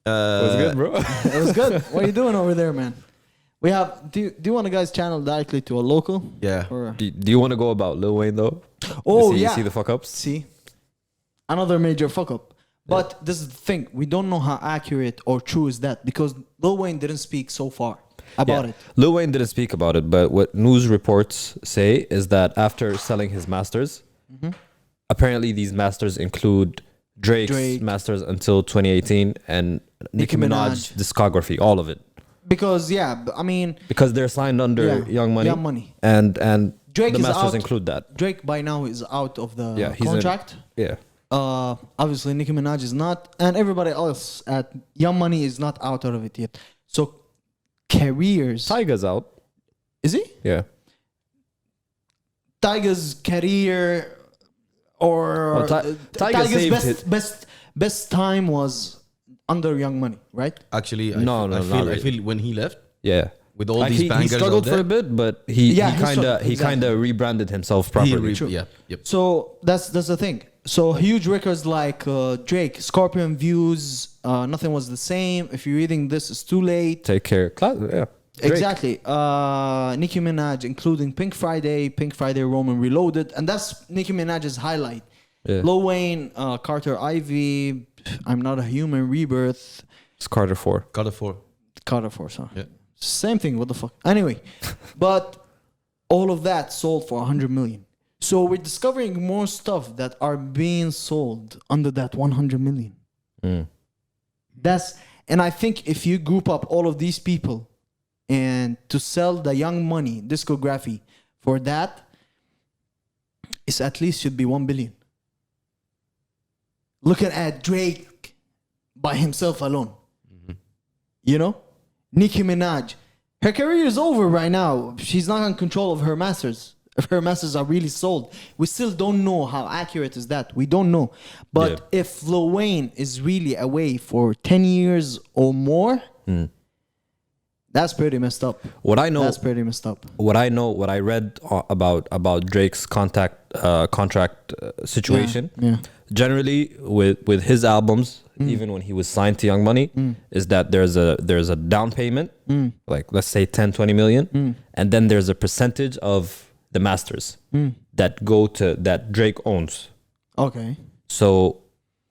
[SPEAKER 3] Was good, bro.
[SPEAKER 1] It was good. What are you doing over there, man? We have. Do you want to guys channel directly to a local?
[SPEAKER 2] Yeah.
[SPEAKER 1] Or
[SPEAKER 3] do you want to go about Lil Wayne though?
[SPEAKER 1] oh
[SPEAKER 3] see,
[SPEAKER 1] yeah.
[SPEAKER 3] See the fuck ups.
[SPEAKER 1] See, another major fuck up. But this is the thing. We don't know how accurate or true is that because Lil Wayne didn't speak so far about it.
[SPEAKER 3] Lil Wayne didn't speak about it, but what news reports say is that after selling his masters, apparently these masters include Drake's
[SPEAKER 1] Drake.
[SPEAKER 3] masters until 2018 and Nicki Minaj discography, all of it,
[SPEAKER 1] Because I mean,
[SPEAKER 3] because they're signed under
[SPEAKER 1] Yeah,
[SPEAKER 3] Young Money.
[SPEAKER 1] Young Money.
[SPEAKER 3] and
[SPEAKER 1] Drake
[SPEAKER 3] the
[SPEAKER 1] is
[SPEAKER 3] masters
[SPEAKER 1] out.
[SPEAKER 3] include that.
[SPEAKER 1] Drake by now is out of the
[SPEAKER 3] Yeah, he's in-
[SPEAKER 1] contract.
[SPEAKER 3] Yeah,
[SPEAKER 1] Obviously Nicki Minaj is not, and everybody else at Young Money is not out of it yet. So careers,
[SPEAKER 3] Tyga's out.
[SPEAKER 1] is he?
[SPEAKER 3] Yeah,
[SPEAKER 1] Tyga's career or
[SPEAKER 3] Well, Tyga
[SPEAKER 1] Tyga's
[SPEAKER 3] saved
[SPEAKER 1] best time was under Young Money, right?
[SPEAKER 2] Actually,
[SPEAKER 3] No, not
[SPEAKER 2] I
[SPEAKER 3] really.
[SPEAKER 2] feel when he left
[SPEAKER 3] yeah.
[SPEAKER 2] with all
[SPEAKER 3] Like
[SPEAKER 2] these
[SPEAKER 3] he
[SPEAKER 2] bangers
[SPEAKER 3] struggled
[SPEAKER 2] out
[SPEAKER 3] for a
[SPEAKER 2] there,
[SPEAKER 3] bit, but he
[SPEAKER 1] Yeah, he
[SPEAKER 3] kind
[SPEAKER 1] struggled,
[SPEAKER 3] of he kind of rebranded himself properly.
[SPEAKER 2] yeah, yep.
[SPEAKER 1] So that's the thing. So huge records like Drake, Scorpion Views, Nothing Was the Same. If you're reading this, it's too late.
[SPEAKER 3] Take care. Yeah. Drake.
[SPEAKER 1] Exactly. Nicki Minaj, including Pink Friday, Roman Reloaded, and that's Nicki Minaj's highlight.
[SPEAKER 3] Yeah.
[SPEAKER 1] Lil Wayne, Carter Ivy, I'm Not a Human, Rebirth.
[SPEAKER 3] It's Carter 4.
[SPEAKER 2] Got it for.
[SPEAKER 1] Carter Force, huh?
[SPEAKER 2] Yeah.
[SPEAKER 1] Same thing. What the fuck? Anyway, but all of that sold for 100 million. So we're discovering more stuff that are being sold under that 100 million. And I think if you group up all of these people and to sell the Young Money discography for that, it's at least should be 1 billion. Looking at Drake by himself alone. You know? Nicki Minaj. Her career is over right now. She's not in control of her masters. If her masters are really sold. We still don't know how accurate is that. We don't know. But if Lil Wayne is really away for 10 years or more, that's pretty messed up. That's pretty messed up.
[SPEAKER 3] What I read about Drake's contract situation.
[SPEAKER 1] Yeah.
[SPEAKER 3] Generally, with his albums, even when he was signed to Young Money, is that there's a down payment, like let's say 10-20 million, and then there's a percentage of the masters that Drake owns.
[SPEAKER 1] Okay.
[SPEAKER 3] So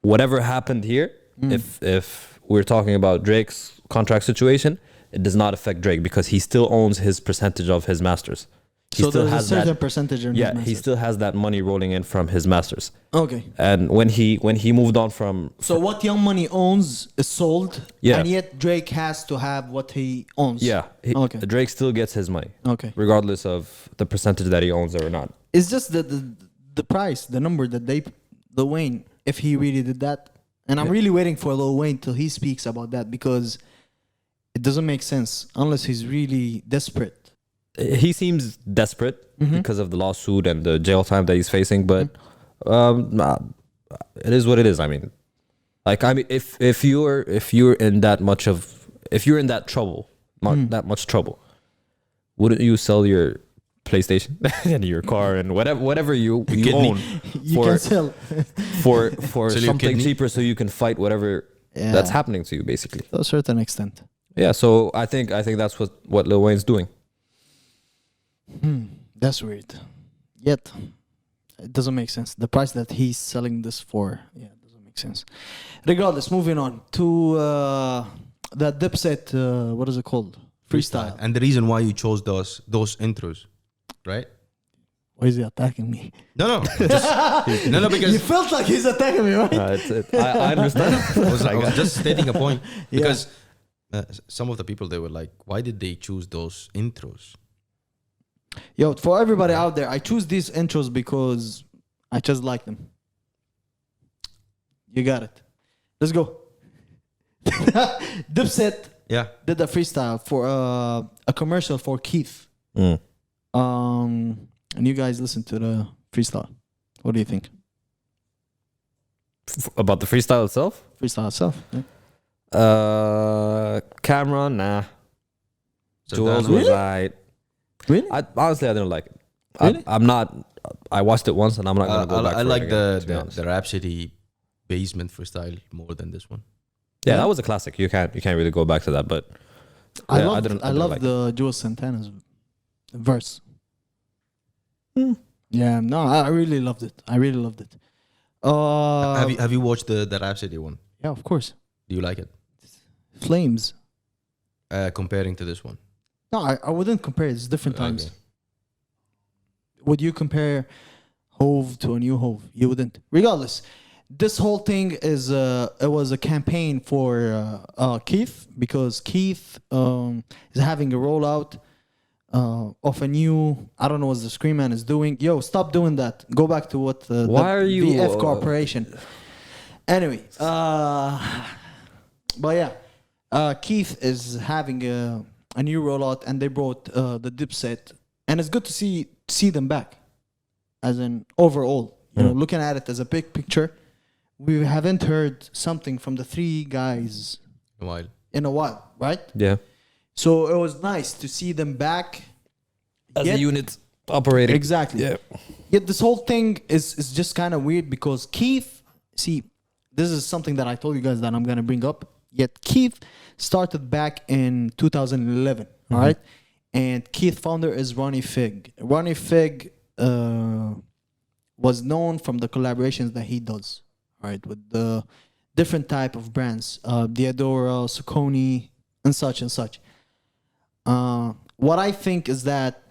[SPEAKER 3] whatever happened here, if we're talking about Drake's contract situation, it does not affect Drake because he still owns his percentage of his masters.
[SPEAKER 1] So there's a certain percentage in his masters.
[SPEAKER 3] He still has that money rolling in from his masters.
[SPEAKER 1] Okay.
[SPEAKER 3] And when he moved on from...
[SPEAKER 1] So what Young Money owns is sold,
[SPEAKER 3] Yeah.
[SPEAKER 1] and yet Drake has to have what he owns.
[SPEAKER 3] Yeah.
[SPEAKER 1] Okay.
[SPEAKER 3] Drake still gets his money.
[SPEAKER 1] Okay.
[SPEAKER 3] Regardless of the percentage that he owns or not.
[SPEAKER 1] It's just the price, the number that Lil Wayne, if he really did that. And I'm really waiting for Lil Wayne till he speaks about that because it doesn't make sense unless he's really desperate.
[SPEAKER 3] He seems desperate because of the lawsuit and the jail time that he's facing, but it is what it is. I mean, if you're in that trouble, that much trouble, wouldn't you sell your PlayStation and your car and whatever you own for something cheaper so you can fight whatever that's happening to you, basically,
[SPEAKER 1] to a certain extent.
[SPEAKER 3] Yeah. So I think that's what Lil Wayne's doing.
[SPEAKER 1] That's weird. Yet, it doesn't make sense. The price that he's selling this for, it doesn't make sense. Regardless, moving on to that Dipset, what is it called? Freestyle.
[SPEAKER 2] And the reason why you chose those intros, right?
[SPEAKER 1] Why is he attacking me?
[SPEAKER 2] No, no, because
[SPEAKER 1] You felt like he's attacking me, right?
[SPEAKER 3] I understand.
[SPEAKER 2] I was just stating a point because some of the people, they were like, why did they choose those intros?
[SPEAKER 1] Yo, for everybody out there, I choose these intros because I just like them. You got it. Let's go. Dipset did a freestyle for a commercial for Kith. And you guys listen to the freestyle. What do you think?
[SPEAKER 3] About the freestyle itself?
[SPEAKER 1] Freestyle itself. Yeah.
[SPEAKER 3] Camera, nah.
[SPEAKER 2] So
[SPEAKER 3] Jules was right.
[SPEAKER 1] Really?
[SPEAKER 3] Honestly, I didn't like it.
[SPEAKER 1] Really?
[SPEAKER 3] I'm not. I watched it once, and I'm not gonna go back.
[SPEAKER 2] I
[SPEAKER 3] for
[SPEAKER 2] like
[SPEAKER 3] it again, to be honest.
[SPEAKER 2] the Rhapsody basement freestyle more than this one.
[SPEAKER 3] Yeah, that was a classic. You can't really go back to that. But
[SPEAKER 1] I
[SPEAKER 3] yeah,
[SPEAKER 1] love
[SPEAKER 3] like
[SPEAKER 1] the Jules Santana's verse. Yeah, no, I really loved it.
[SPEAKER 2] Have you watched the Rhapsody one?
[SPEAKER 1] Yeah, of course.
[SPEAKER 2] Do you like it?
[SPEAKER 1] Flames.
[SPEAKER 2] Comparing to this one?
[SPEAKER 1] No, I wouldn't compare. It's different times.
[SPEAKER 2] Okay.
[SPEAKER 1] Would you compare Hove to a new Hove? You wouldn't. Regardless, this whole thing is it was a campaign for Kith because Kith is having a rollout of a new. I don't know what the Scream Man is doing. Yo, stop doing that. Go back to what the VF Corporation. Anyway, but yeah, Kith is having a new rollout, and they brought the Dipset, and it's good to see them back. As in overall, you know, looking at it as a big picture, we haven't heard something from the three guys in a while, right?
[SPEAKER 3] Yeah.
[SPEAKER 1] So it was nice to see them back
[SPEAKER 3] As a unit operating.
[SPEAKER 1] Exactly.
[SPEAKER 3] Yeah.
[SPEAKER 1] Yet this whole thing is just kind of weird because Kith, see, this is something that I told you guys that I'm gonna bring up. Yet Kith started back in 2011, all right? And Kith founder is Ronnie Fig. Ronnie Fig was known from the collaborations that he does, all right, with the different type of brands. Diadora, Saucony, and such and such. What I think is that,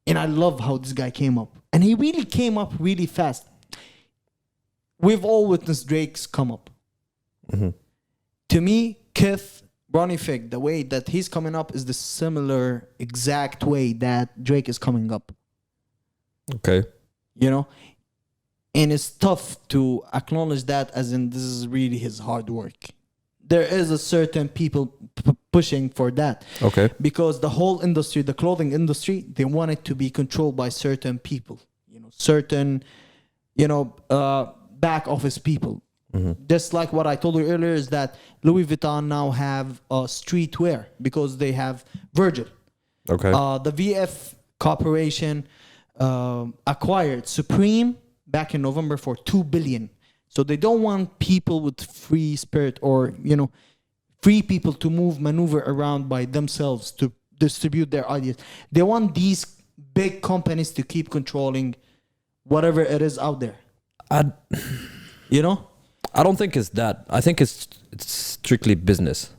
[SPEAKER 1] and I love how this guy came up, and he really came up really fast. We've all witnessed Drake's come up. To me, Kith, Ronnie Fig, the way that he's coming up is the similar exact way that Drake is coming up.
[SPEAKER 3] Okay.
[SPEAKER 1] You know? And it's tough to acknowledge that as in this is really his hard work. There is a certain people pushing for that.
[SPEAKER 3] Okay.
[SPEAKER 1] Because the whole industry, the clothing industry, they want it to be controlled by certain people. You know, certain, back office people. Just like what I told you earlier is that Louis Vuitton now have streetwear because they have Virgil.
[SPEAKER 3] Okay.
[SPEAKER 1] The VF Corporation acquired Supreme back in November for $2 billion. So they don't want people with free spirit or, free people to maneuver around by themselves to distribute their ideas. They want these big companies to keep controlling whatever it is out there.
[SPEAKER 3] I don't think it's that. I think it's strictly business.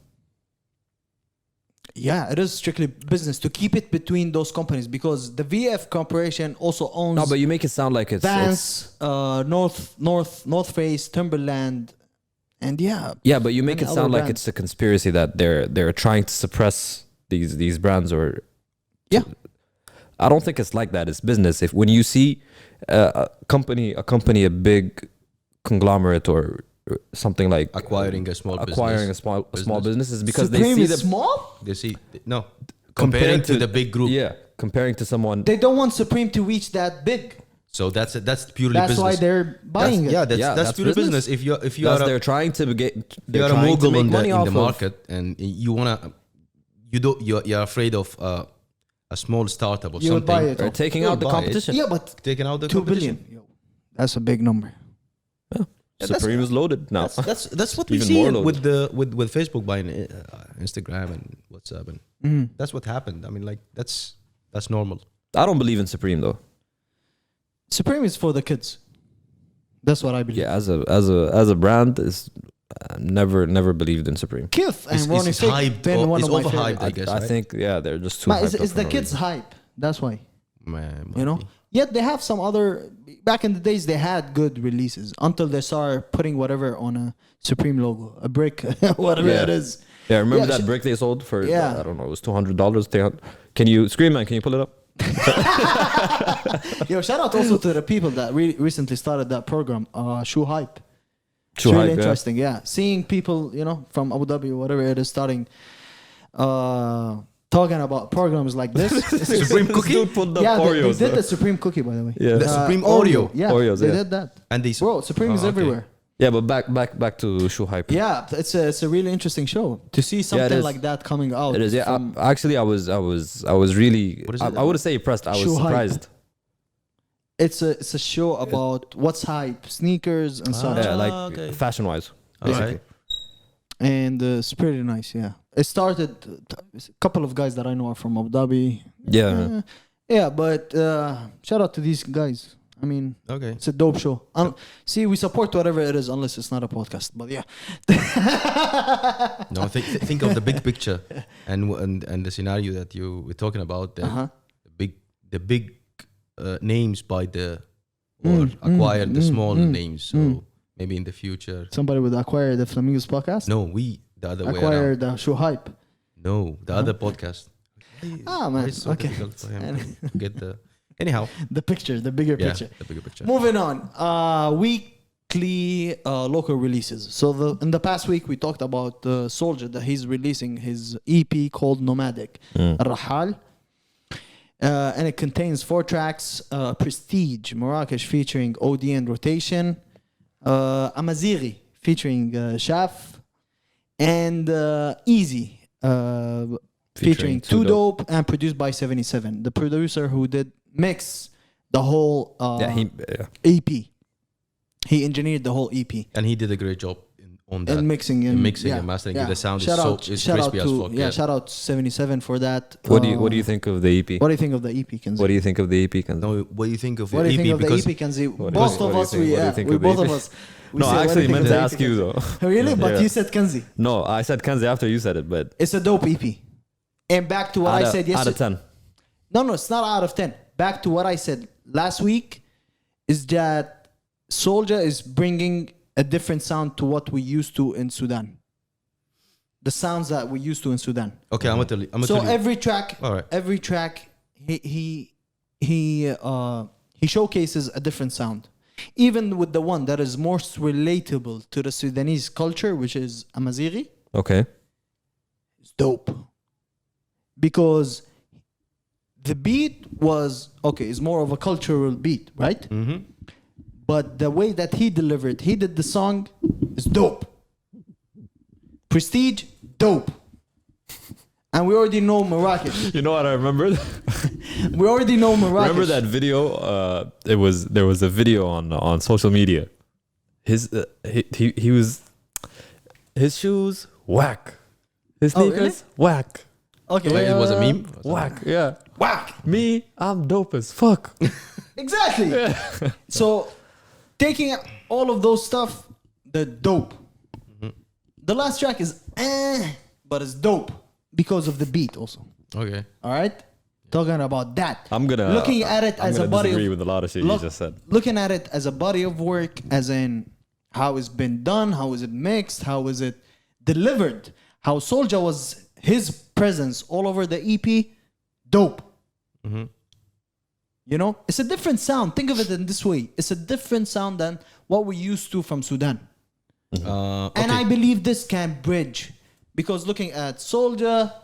[SPEAKER 1] Yeah, it is strictly business to keep it between those companies because the VF Corporation also owns.
[SPEAKER 3] No, but you make it sound like it's
[SPEAKER 1] Vans, North Face, Timberland, and yeah.
[SPEAKER 3] Yeah, but you make it
[SPEAKER 1] many
[SPEAKER 3] sound
[SPEAKER 1] other
[SPEAKER 3] like it's a conspiracy that they're trying to suppress these brands or.
[SPEAKER 1] Yeah.
[SPEAKER 3] I don't think it's like that. It's business. If when you see a company, a big conglomerate or something like
[SPEAKER 2] Acquiring a small
[SPEAKER 3] business is because
[SPEAKER 1] Supreme
[SPEAKER 3] they see
[SPEAKER 1] is small.
[SPEAKER 2] They see comparing to the big group.
[SPEAKER 3] Yeah, comparing to someone.
[SPEAKER 1] They don't want Supreme to reach that big.
[SPEAKER 2] So that's purely
[SPEAKER 1] That's
[SPEAKER 2] business.
[SPEAKER 1] why they're buying it.
[SPEAKER 2] Yeah, that's purely business. If you are
[SPEAKER 3] they're trying to
[SPEAKER 2] you're a mogul in the
[SPEAKER 3] of
[SPEAKER 2] market and you're afraid of a small startup or
[SPEAKER 1] You would
[SPEAKER 2] something.
[SPEAKER 1] buy it.
[SPEAKER 3] They're taking
[SPEAKER 2] You'll
[SPEAKER 3] out the
[SPEAKER 2] buy it.
[SPEAKER 3] competition.
[SPEAKER 1] Yeah, but
[SPEAKER 2] Taking out the
[SPEAKER 1] 2
[SPEAKER 2] competition.
[SPEAKER 1] billion. Yo, that's a big number.
[SPEAKER 3] Supreme is loaded now.
[SPEAKER 2] That's what we
[SPEAKER 3] Even
[SPEAKER 2] see
[SPEAKER 3] more loaded.
[SPEAKER 2] with Facebook buying Instagram and WhatsApp and that's what happened. I mean, like that's normal.
[SPEAKER 3] I don't believe in Supreme though.
[SPEAKER 1] Supreme is for the kids. That's what I believe.
[SPEAKER 3] Yeah, as a brand, is never believed in Supreme.
[SPEAKER 1] Kith and Ronnie
[SPEAKER 2] It's
[SPEAKER 1] Fig
[SPEAKER 2] hyped
[SPEAKER 1] been one
[SPEAKER 2] it's
[SPEAKER 1] of my
[SPEAKER 2] overhyped,
[SPEAKER 1] favorites.
[SPEAKER 2] I guess.
[SPEAKER 3] I
[SPEAKER 2] right?
[SPEAKER 3] think they're just too.
[SPEAKER 1] But
[SPEAKER 3] hyped
[SPEAKER 1] it's
[SPEAKER 3] up
[SPEAKER 1] the
[SPEAKER 3] for no
[SPEAKER 1] kids'
[SPEAKER 3] reason.
[SPEAKER 1] hype. That's why.
[SPEAKER 2] Man,
[SPEAKER 1] You know? Yet they have some other. Back in the days, they had good releases until they started putting whatever on a Supreme logo, a brick, whatever
[SPEAKER 3] Yeah.
[SPEAKER 1] it is.
[SPEAKER 3] Yeah, remember
[SPEAKER 1] Yeah,
[SPEAKER 3] that brick they sold for?
[SPEAKER 1] Yeah.
[SPEAKER 3] I don't know. It was $200. Can you scream, man? Can you pull it up?
[SPEAKER 1] Yo, shout out also to the people that recently started that program, Shu Hype. It's
[SPEAKER 3] Shu
[SPEAKER 1] really
[SPEAKER 3] Hype, yeah.
[SPEAKER 1] interesting, yeah. Seeing people, from Abu Dhabi or whatever it is, starting talking about programs like this.
[SPEAKER 2] Supreme cookie?
[SPEAKER 3] Dude pulled up
[SPEAKER 1] Yeah,
[SPEAKER 3] Oreos.
[SPEAKER 1] they did the Supreme cookie, by the way.
[SPEAKER 3] Yeah.
[SPEAKER 2] The Supreme Oreo.
[SPEAKER 1] Yeah,
[SPEAKER 3] Oreos,
[SPEAKER 1] they
[SPEAKER 3] yeah.
[SPEAKER 1] did that.
[SPEAKER 2] And these
[SPEAKER 1] Bro, Supreme is
[SPEAKER 2] okay.
[SPEAKER 1] everywhere.
[SPEAKER 3] Yeah, but back to Shu Hype.
[SPEAKER 1] Yeah, it's a really interesting show to see something
[SPEAKER 3] is.
[SPEAKER 1] like that coming out.
[SPEAKER 3] It is. Yeah,
[SPEAKER 1] from-
[SPEAKER 3] actually, I was really.
[SPEAKER 2] What is it
[SPEAKER 3] I wouldn't say impressed. I was
[SPEAKER 1] Shu Hype.
[SPEAKER 3] surprised.
[SPEAKER 1] it's a show about what's hype, sneakers and such,
[SPEAKER 3] Yeah, like
[SPEAKER 2] okay.
[SPEAKER 3] fashion wise.
[SPEAKER 2] All right.
[SPEAKER 1] and it's pretty nice. Yeah, it started. A couple of guys that I know are from Abu Dhabi.
[SPEAKER 3] Yeah.
[SPEAKER 1] Yeah, but shout out to these guys. I mean,
[SPEAKER 2] Okay.
[SPEAKER 1] it's a dope show. See, we support whatever it is, unless it's not a podcast. But yeah,
[SPEAKER 2] No, think of the big picture and the scenario that you were talking about. That the big names by acquire the small names. So maybe in the future.
[SPEAKER 1] somebody would acquire the Flamingos podcast.
[SPEAKER 2] No, the other way
[SPEAKER 1] acquire
[SPEAKER 2] around.
[SPEAKER 1] the Shu Hype.
[SPEAKER 2] No, the other podcast.
[SPEAKER 1] Ah, man.
[SPEAKER 2] It's so
[SPEAKER 1] Okay.
[SPEAKER 2] difficult for him to get the. Anyhow,
[SPEAKER 1] The picture, the bigger
[SPEAKER 2] yeah,
[SPEAKER 1] picture.
[SPEAKER 2] the bigger picture.
[SPEAKER 1] Moving on. Weekly local releases. So in the past week, we talked about Soulja, that he's releasing his EP called Nomadic. Rahal. And it contains 4 tracks. Prestige, Marrakesh featuring OD and Rotation. Amazighi featuring Shaf. And Easy featuring Too Dope and produced by 77. The producer who did mix the whole EP. He engineered the whole EP.
[SPEAKER 2] And he did a great job on that.
[SPEAKER 1] And mixing
[SPEAKER 2] and
[SPEAKER 1] yeah,
[SPEAKER 2] mastering.
[SPEAKER 1] yeah.
[SPEAKER 2] The sound
[SPEAKER 1] Shout out,
[SPEAKER 2] is
[SPEAKER 1] shout
[SPEAKER 2] crispy
[SPEAKER 1] out
[SPEAKER 2] as
[SPEAKER 1] to,
[SPEAKER 2] fuck.
[SPEAKER 1] yeah, shout out to 77 for that.
[SPEAKER 3] What do you think of the EP?
[SPEAKER 1] What do you think of the EP, Kenzie?
[SPEAKER 3] What do you think of the EP? Kenzie?
[SPEAKER 2] No, what do you think of
[SPEAKER 1] What
[SPEAKER 2] the
[SPEAKER 1] do you
[SPEAKER 2] EP?
[SPEAKER 1] think of the
[SPEAKER 2] Because
[SPEAKER 1] EP, Kenzie?
[SPEAKER 3] What
[SPEAKER 1] Both
[SPEAKER 3] do
[SPEAKER 1] of
[SPEAKER 3] you
[SPEAKER 1] us,
[SPEAKER 3] think- what do you think of the
[SPEAKER 1] both
[SPEAKER 3] EP?
[SPEAKER 1] of us. We
[SPEAKER 3] No,
[SPEAKER 1] say,
[SPEAKER 3] I
[SPEAKER 1] what do
[SPEAKER 3] actually
[SPEAKER 1] you think
[SPEAKER 3] meant
[SPEAKER 1] of
[SPEAKER 3] to
[SPEAKER 1] the
[SPEAKER 3] ask
[SPEAKER 1] EP,
[SPEAKER 3] you
[SPEAKER 1] Kenzie?
[SPEAKER 3] though.
[SPEAKER 1] Really? But
[SPEAKER 3] Yeah.
[SPEAKER 1] you said Kenzie.
[SPEAKER 3] No, I said Kenzie after you said it, but
[SPEAKER 1] It's a dope EP. And back to what I said
[SPEAKER 3] out
[SPEAKER 1] yesterday.
[SPEAKER 3] of 10.
[SPEAKER 1] No, it's not out of 10. Back to what I said last week is that Soulja is bringing a different sound to what we used to in Sudan. The sounds that we used to in Sudan.
[SPEAKER 2] Okay, I'm gonna tell you.
[SPEAKER 1] So every track,
[SPEAKER 2] All right.
[SPEAKER 1] every track, he showcases a different sound. Even with the one that is most relatable to the Sudanese culture, which is Amazighi,
[SPEAKER 3] Okay.
[SPEAKER 1] it's dope. Because the beat was, okay, it's more of a cultural beat, right?
[SPEAKER 2] Mm-hmm.
[SPEAKER 1] But the way that he delivered, he did the song is dope. Prestige, dope. And we already know Marrakesh.
[SPEAKER 3] You know what I remember?
[SPEAKER 1] We already know Marrakesh.
[SPEAKER 3] Remember that video? There was a video on social media. He was his shoes whack. His
[SPEAKER 1] Oh,
[SPEAKER 3] sneakers whack.
[SPEAKER 1] Okay.
[SPEAKER 2] Wait, it was a meme.
[SPEAKER 3] Whack. Yeah.
[SPEAKER 1] Whack.
[SPEAKER 3] Me, I'm dope as fuck.
[SPEAKER 1] Exactly. So, taking all of those stuff, they're dope. The last track is but it's dope because of the beat also.
[SPEAKER 2] Okay.
[SPEAKER 1] All right? Talking about that.
[SPEAKER 3] I'm gonna
[SPEAKER 1] looking at it
[SPEAKER 3] I'm
[SPEAKER 1] as a
[SPEAKER 3] gonna
[SPEAKER 1] body
[SPEAKER 3] disagree
[SPEAKER 1] of,
[SPEAKER 3] with a lot of shit
[SPEAKER 1] look-
[SPEAKER 3] you just said.
[SPEAKER 1] Looking at it as a body of work, as in how it's been done, how is it mixed, how is it delivered, how Soulja was his presence all over the EP, dope.
[SPEAKER 2] Mm-hmm.
[SPEAKER 1] You know, it's a different sound. Think of it in this way: it's a different sound than what we used to from Sudan.
[SPEAKER 2] Okay.
[SPEAKER 1] And I believe this can bridge because looking at Soulja,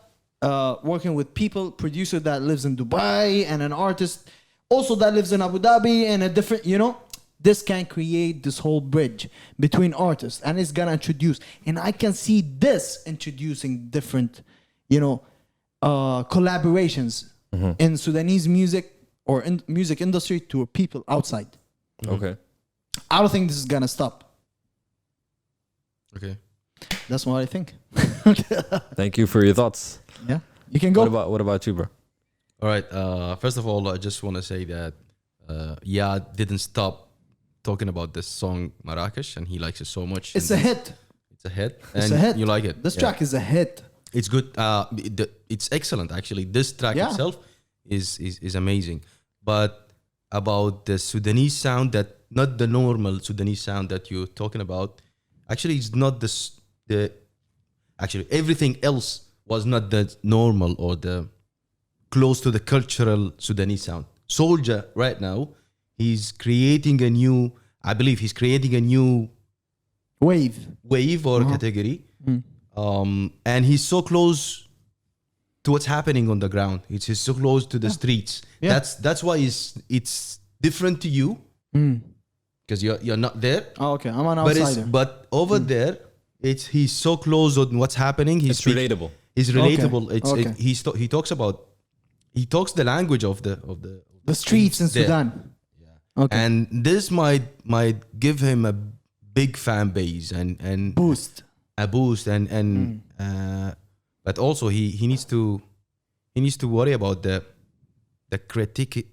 [SPEAKER 1] working with people, producer that lives in Dubai and an artist also that lives in Abu Dhabi and a different, you know, this can create this whole bridge between artists and it's gonna introduce. And I can see this introducing different, you know, collaborations in Sudanese music or in music industry to people outside.
[SPEAKER 3] Okay.
[SPEAKER 1] I don't think this is gonna stop.
[SPEAKER 2] Okay.
[SPEAKER 1] That's what I think.
[SPEAKER 3] Thank you for your thoughts.
[SPEAKER 1] Yeah, you can go.
[SPEAKER 3] What about you, bro?
[SPEAKER 2] All right. First of all, I just want to say that I didn't stop talking about this song Marrakesh, and he likes it so much.
[SPEAKER 1] It's
[SPEAKER 2] and
[SPEAKER 1] a hit.
[SPEAKER 2] It's a hit.
[SPEAKER 1] It's
[SPEAKER 2] And
[SPEAKER 1] a hit.
[SPEAKER 2] You like it.
[SPEAKER 1] This
[SPEAKER 2] Yeah.
[SPEAKER 1] track is a hit.
[SPEAKER 2] It's good. It's excellent actually. This track
[SPEAKER 1] Yeah.
[SPEAKER 2] itself is amazing. But about the Sudanese sound, that not the normal Sudanese sound that you're talking about. Actually, it's not the. Actually, everything else was not the normal or the close to the cultural Sudanese sound. Soulja right now, he's creating a new. I believe he's creating a new wave or category. And he's so close to what's happening on the ground. He's so close to the streets.
[SPEAKER 1] Yeah.
[SPEAKER 2] That's why it's different to you because you're not there.
[SPEAKER 1] Oh, okay, I'm an
[SPEAKER 2] But
[SPEAKER 1] outsider.
[SPEAKER 2] but over there, he's so close on what's happening.
[SPEAKER 3] It's relatable.
[SPEAKER 2] He's relatable.
[SPEAKER 1] Okay.
[SPEAKER 2] It's
[SPEAKER 1] Okay.
[SPEAKER 2] he talks the language of the
[SPEAKER 1] the streets in
[SPEAKER 2] there.
[SPEAKER 1] Sudan. Okay.
[SPEAKER 2] And this might give him a big fan base and
[SPEAKER 1] Boost.
[SPEAKER 2] a boost and but also he needs to worry about the critique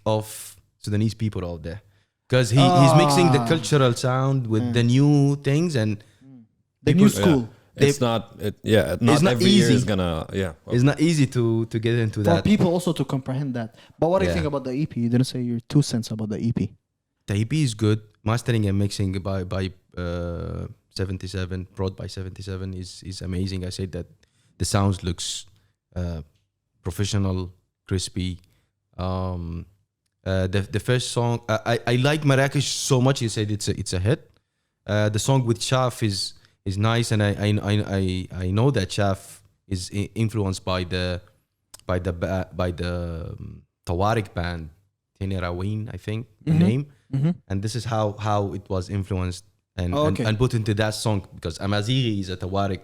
[SPEAKER 2] of Sudanese people out there because he's mixing the cultural sound with the new things and
[SPEAKER 1] The new school.
[SPEAKER 3] It's not
[SPEAKER 2] not
[SPEAKER 3] every year
[SPEAKER 2] easy.
[SPEAKER 3] is gonna
[SPEAKER 2] it's not easy to get into
[SPEAKER 1] For
[SPEAKER 2] that.
[SPEAKER 1] people also to comprehend that. But what do you
[SPEAKER 2] Yeah.
[SPEAKER 1] think about the EP? You didn't say your 2 cents about the EP.
[SPEAKER 2] The EP is good. Mastering and mixing by 77, brought by 77 is amazing. I said that the sounds looks professional, crispy. The first song I like Marrakesh so much. You said it's a hit. The song with Shaf is nice, and I know that Shaf is influenced by the Tawarik band, Teneraween, I think the name. And this is how it was influenced and put into that song because Amazighi is a Tawarik.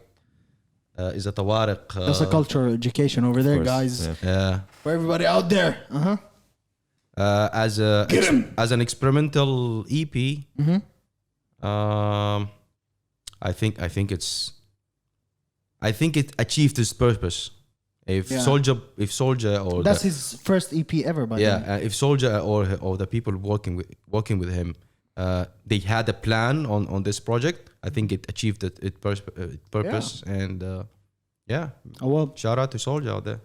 [SPEAKER 1] That's a cultural education over there, guys.
[SPEAKER 3] Yeah.
[SPEAKER 1] For everybody out there.
[SPEAKER 2] As an experimental EP. I think it achieved its purpose. If Soulja or
[SPEAKER 1] that's his first EP ever, by the way.
[SPEAKER 2] if Soulja or the people working with him they had a plan on this project. I think it achieved its purpose, and yeah.
[SPEAKER 1] Oh, well,
[SPEAKER 2] Shout out to Soulja out there.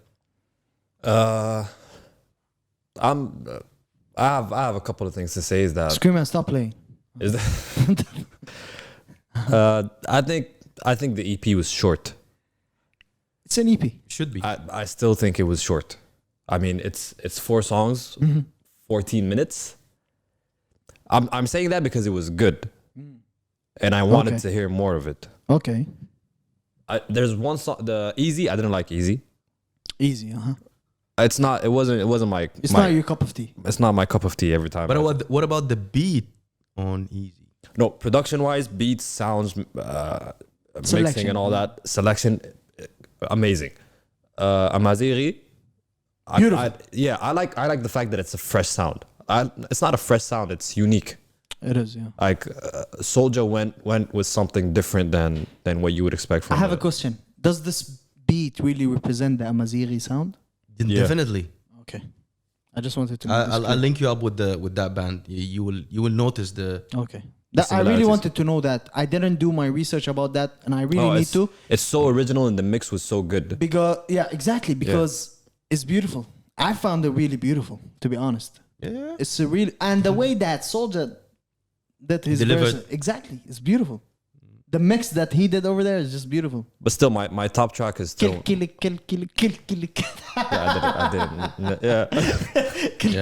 [SPEAKER 3] I have a couple of things to say. Is that
[SPEAKER 1] scream and stop playing.
[SPEAKER 3] is that I think the EP was short.
[SPEAKER 1] It's an EP.
[SPEAKER 2] Should be.
[SPEAKER 3] I still think it was short. I mean, it's 4 songs, 14 minutes. I'm saying that because it was good, and I wanted to hear more of it.
[SPEAKER 1] Okay.
[SPEAKER 3] There's one song, the Easy. I didn't like Easy.
[SPEAKER 1] Easy,
[SPEAKER 3] It's not. It wasn't my.
[SPEAKER 1] It's
[SPEAKER 3] my,
[SPEAKER 1] not your cup of tea.
[SPEAKER 3] It's not my cup of tea every time.
[SPEAKER 2] But what about the beat on Easy?
[SPEAKER 3] No, production wise, beats, sounds, mixing
[SPEAKER 1] Selection,
[SPEAKER 3] and all that. Selection, amazing. Amaziri.
[SPEAKER 1] Beautiful.
[SPEAKER 3] I like the fact that it's a fresh sound. It's not a fresh sound. It's unique.
[SPEAKER 1] It is, yeah.
[SPEAKER 3] Like Soulja went with something different than what you would expect from.
[SPEAKER 1] I have a question. Does this beat really represent the Amazighi sound?
[SPEAKER 3] Yeah.
[SPEAKER 2] Definitely.
[SPEAKER 1] Okay. I just wanted to.
[SPEAKER 2] I'll link you up with that band. You will notice the.
[SPEAKER 1] Okay. I really wanted to know that. I didn't do my research about that, and I really need to.
[SPEAKER 3] It's so original, and the mix was so good.
[SPEAKER 1] Because exactly. Because it's beautiful. I found it really beautiful, to be honest.
[SPEAKER 2] Yeah.
[SPEAKER 1] It's a real, and the way that Soulja did his
[SPEAKER 2] Delivered.
[SPEAKER 1] verse, exactly, it's beautiful. The mix that he did over there is just beautiful.
[SPEAKER 3] But still, my top track is still.
[SPEAKER 1] Kill.
[SPEAKER 3] Yeah, I didn't. Yeah.
[SPEAKER 1] Kill.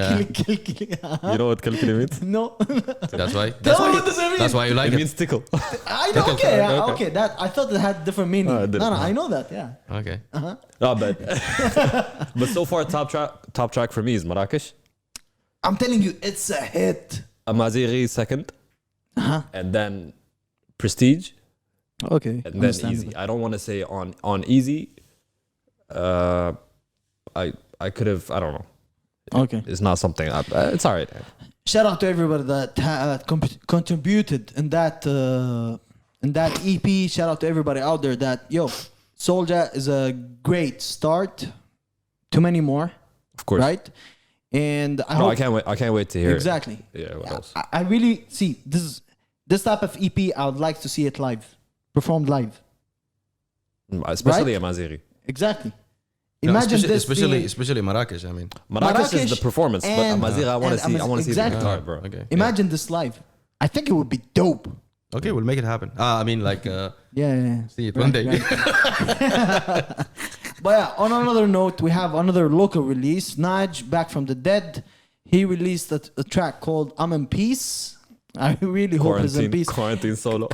[SPEAKER 3] You know what Kil Kili means?
[SPEAKER 1] No.
[SPEAKER 2] That's why.
[SPEAKER 1] What does it mean?
[SPEAKER 2] That's why you like
[SPEAKER 3] It
[SPEAKER 2] it.
[SPEAKER 3] means tickle.
[SPEAKER 1] I know. Okay. That I thought it had different meaning.
[SPEAKER 3] No, it didn't.
[SPEAKER 1] No, I know that. Yeah.
[SPEAKER 2] Okay.
[SPEAKER 3] No, but so far top track for me is Marrakesh.
[SPEAKER 1] I'm telling you, it's a hit.
[SPEAKER 3] Amaziri second, and then Prestige,
[SPEAKER 1] Okay.
[SPEAKER 3] and then Easy. I don't want to say on Easy. I could have. I don't know.
[SPEAKER 1] Okay.
[SPEAKER 3] It's not something. It's all right.
[SPEAKER 1] Shout out to everybody that contributed in that EP. Shout out to everybody out there that Soulja is a great start to many more.
[SPEAKER 3] Of course.
[SPEAKER 1] Right. And
[SPEAKER 3] I can't wait. I can't wait to hear.
[SPEAKER 1] Exactly.
[SPEAKER 3] It. Yeah. What else?
[SPEAKER 1] I really see this type of EP. I would like to see it live, performed live.
[SPEAKER 3] Especially Amaziri.
[SPEAKER 1] Exactly.
[SPEAKER 2] No,
[SPEAKER 1] Imagine this,
[SPEAKER 2] especially Marrakesh. I mean,
[SPEAKER 3] Marrakesh is the performance, but
[SPEAKER 1] and-
[SPEAKER 3] Amaziri, I want to see. I want to see the
[SPEAKER 1] exactly.
[SPEAKER 3] guitar, bro.
[SPEAKER 2] okay.
[SPEAKER 1] Imagine this live. I think it would be dope.
[SPEAKER 2] Okay, we'll make it happen. I mean, like,
[SPEAKER 1] Yeah.
[SPEAKER 2] see it one day.
[SPEAKER 1] Right. But yeah, on another note, we have another local release. Naj, back from the dead. He released a track called I'm in Peace. I really hope he's in peace.
[SPEAKER 3] Quarantine solo.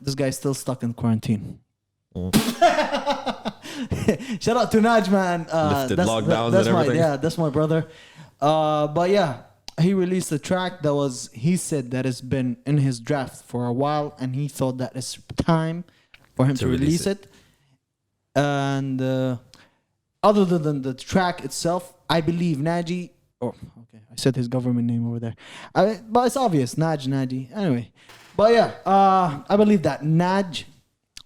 [SPEAKER 1] This guy's still stuck in quarantine. Shout out to Naj, man.
[SPEAKER 3] Lifted lockdowns
[SPEAKER 1] that's
[SPEAKER 3] and everything.
[SPEAKER 1] That's my brother. But yeah, he released a track that he said that has been in his draft for a while, and he thought that it's time for him to release it. And other than the track itself, I believe Naji. Oh, okay, I said his government name over there. But it's obvious, Naji. Anyway, but yeah, I believe that Naj,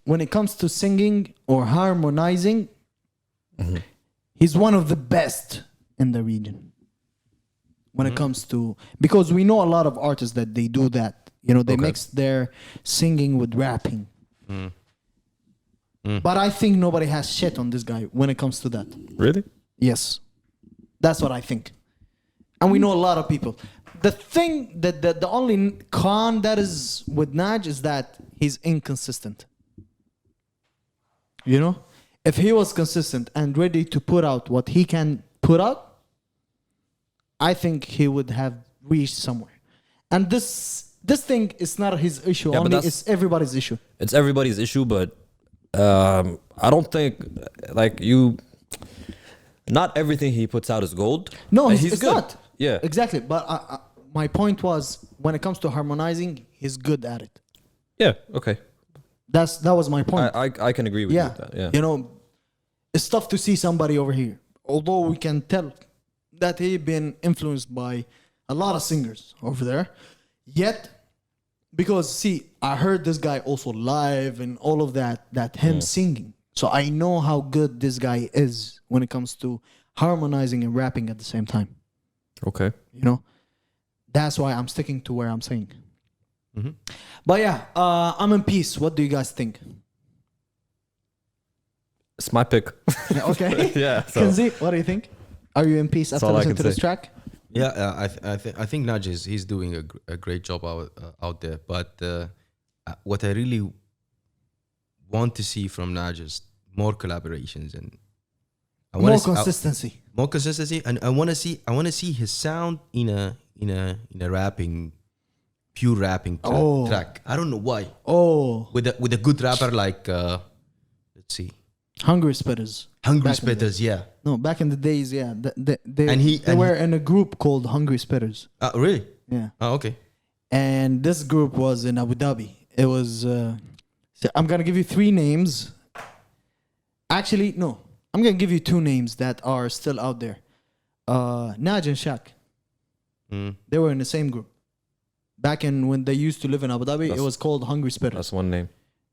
[SPEAKER 1] when it comes to singing or harmonizing, he's one of the best in the region. When it comes to, because we know a lot of artists that they do that. They mix their singing with rapping. But I think nobody has shit on this guy when it comes to that.
[SPEAKER 3] Really?
[SPEAKER 1] Yes. That's what I think. And we know a lot of people. The thing that the only con that is with Naj is that he's inconsistent. If he was consistent and ready to put out what he can put out, I think he would have reached somewhere. And this thing is not his issue only, it's everybody's issue.
[SPEAKER 3] It's everybody's issue, but I don't think not everything he puts out is gold.
[SPEAKER 1] No,
[SPEAKER 3] he's
[SPEAKER 1] it's
[SPEAKER 3] good.
[SPEAKER 1] not.
[SPEAKER 3] Yeah,
[SPEAKER 1] Exactly. But my point was, when it comes to harmonizing, he's good at it.
[SPEAKER 3] yeah, okay.
[SPEAKER 1] That was my point.
[SPEAKER 3] I can agree with you with that. Yeah,
[SPEAKER 1] It's tough to see somebody over here. Although we can tell that he's been influenced by a lot of singers over there. Yet, because I heard this guy also live and all of that him singing. So I know how good this guy is when it comes to harmonizing and rapping at the same time.
[SPEAKER 3] okay.
[SPEAKER 1] That's why I'm sticking to where I'm saying.
[SPEAKER 2] Mhm.
[SPEAKER 1] But yeah, I'm in peace. What do you guys think?
[SPEAKER 3] It's my pick.
[SPEAKER 1] Okay.
[SPEAKER 3] Yeah. So
[SPEAKER 1] Kenzie, what do you think? Are you in peace after
[SPEAKER 3] all I
[SPEAKER 1] listening
[SPEAKER 3] can
[SPEAKER 1] to this
[SPEAKER 3] say.
[SPEAKER 1] track?
[SPEAKER 2] Yeah, I think Naj he's doing a great job out there. But what I really want to see from Naj is more collaborations and
[SPEAKER 1] More consistency.
[SPEAKER 2] more consistency. And I want to see his sound in a rapping, pure rapping track. I don't know why.
[SPEAKER 1] Oh,
[SPEAKER 2] With a good rapper like let's see,
[SPEAKER 1] Hungry Spitters.
[SPEAKER 2] Hungry
[SPEAKER 1] Back in the
[SPEAKER 2] Spitters. Yeah.
[SPEAKER 1] No, back in the days, yeah. They
[SPEAKER 2] And
[SPEAKER 1] were in a group called Hungry Spitters.
[SPEAKER 2] Really?
[SPEAKER 1] Yeah.
[SPEAKER 2] Oh, okay.
[SPEAKER 1] And this group was in Abu Dhabi. It was. So I'm gonna give you 3 names. Actually, no. I'm gonna give you 2 names that are still out there. Naj and Shaq.
[SPEAKER 2] Mm.
[SPEAKER 1] They were in the same group. Back in when they used to live in Abu Dhabi, it was called Hungry Spitters.
[SPEAKER 3] that's one name.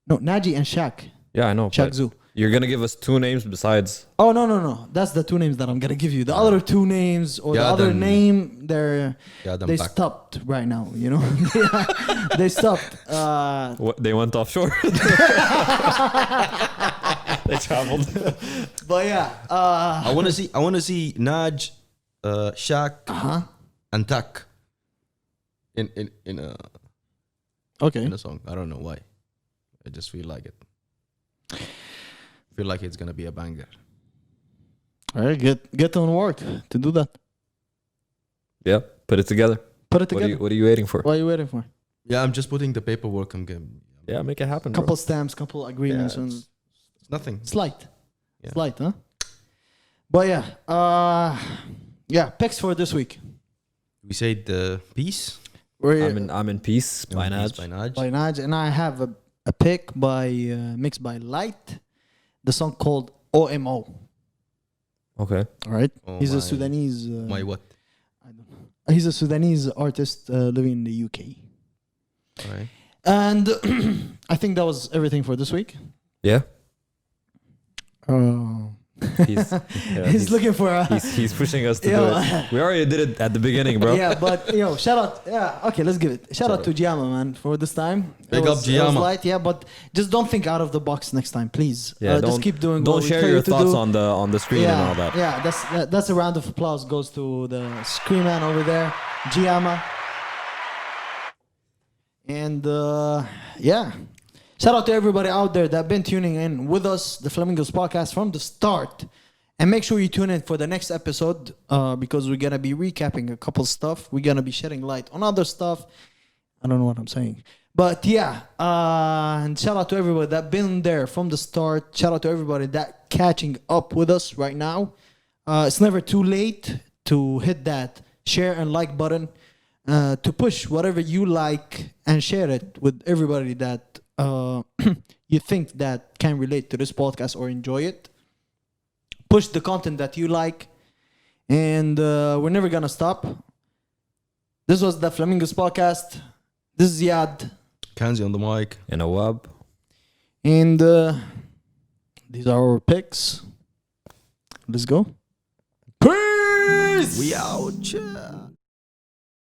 [SPEAKER 1] No, Naji and Shaq.
[SPEAKER 3] Yeah, I know.
[SPEAKER 1] Shaq
[SPEAKER 3] but
[SPEAKER 1] Zoo.
[SPEAKER 3] You're gonna give us 2 names besides.
[SPEAKER 1] Oh no. That's the 2 names that I'm gonna give you. The other 2 names or the
[SPEAKER 2] Yeah,
[SPEAKER 1] other
[SPEAKER 2] then-
[SPEAKER 1] name,
[SPEAKER 2] Yeah,
[SPEAKER 1] they
[SPEAKER 2] back.
[SPEAKER 1] stopped right now. You know, they stopped.
[SPEAKER 3] What, they went offshore. They traveled.
[SPEAKER 1] But yeah,
[SPEAKER 2] I want to see Naj, Shaq, and Tak in
[SPEAKER 1] okay.
[SPEAKER 2] a song. I don't know why. I just feel like it. Feel like it's gonna be a banger.
[SPEAKER 1] All right, get on work to do that.
[SPEAKER 3] Yeah, put it together.
[SPEAKER 1] Put it together.
[SPEAKER 3] What are you waiting for?
[SPEAKER 1] What are you waiting for?
[SPEAKER 2] Yeah, I'm just putting the paperwork.
[SPEAKER 3] Yeah, make it happen. Bro.
[SPEAKER 1] Couple stamps, couple agreements,
[SPEAKER 2] Yeah,
[SPEAKER 1] and
[SPEAKER 2] it's nothing.
[SPEAKER 1] slight,
[SPEAKER 2] Yeah.
[SPEAKER 1] slight, huh? But yeah, picks for this week.
[SPEAKER 2] We said the peace
[SPEAKER 3] I'm in peace by
[SPEAKER 2] Peace
[SPEAKER 3] Naj.
[SPEAKER 2] by Naj.
[SPEAKER 1] by Naj, and I have a pick by mixed by Light, the song called OMO.
[SPEAKER 3] Okay.
[SPEAKER 1] All right,
[SPEAKER 2] Oh,
[SPEAKER 1] he's
[SPEAKER 2] my-
[SPEAKER 1] a Sudanese.
[SPEAKER 2] My what?
[SPEAKER 1] I don't know. He's a Sudanese artist living in the UK,
[SPEAKER 2] All right.
[SPEAKER 1] and I think that was everything for this week.
[SPEAKER 3] Yeah.
[SPEAKER 1] He's,
[SPEAKER 3] Yeah,
[SPEAKER 1] he's looking for a.
[SPEAKER 3] he's pushing us to
[SPEAKER 1] Yo.
[SPEAKER 3] do it. We already did it at the beginning, bro.
[SPEAKER 1] Yeah, but shout out. Yeah, okay, let's give it. Shout out to Giamma, man, for this time.
[SPEAKER 2] Big
[SPEAKER 1] It
[SPEAKER 2] up
[SPEAKER 1] was- it was
[SPEAKER 2] Giamma.
[SPEAKER 1] light, yeah, but just don't think out of the box next time, please.
[SPEAKER 3] Yeah,
[SPEAKER 1] just keep doing.
[SPEAKER 3] Don't
[SPEAKER 1] what we
[SPEAKER 3] share
[SPEAKER 1] tell
[SPEAKER 3] your
[SPEAKER 1] you to
[SPEAKER 3] thoughts
[SPEAKER 1] do.
[SPEAKER 3] on the screen and all that.
[SPEAKER 1] Yeah, that's a round of applause goes to the screen man over there, Giamma. And yeah, shout out to everybody out there that been tuning in with us, the Flamingos podcast from the start. And make sure you tune in for the next episode because we're gonna be recapping a couple stuff. We're gonna be shedding light on other stuff. I don't know what I'm saying, but yeah. And shout out to everybody that been there from the start. Shout out to everybody that catching up with us right now. It's never too late to hit that share and like button. To push whatever you like and share it with everybody that you think that can relate to this podcast or enjoy it. Push the content that you like, and we're never gonna stop. This was the Flamingos podcast. This is Yad,
[SPEAKER 2] Kanzi on the mic.
[SPEAKER 3] And a web.
[SPEAKER 1] and these are our picks. Let's go. Peace.
[SPEAKER 2] We out. Ciao.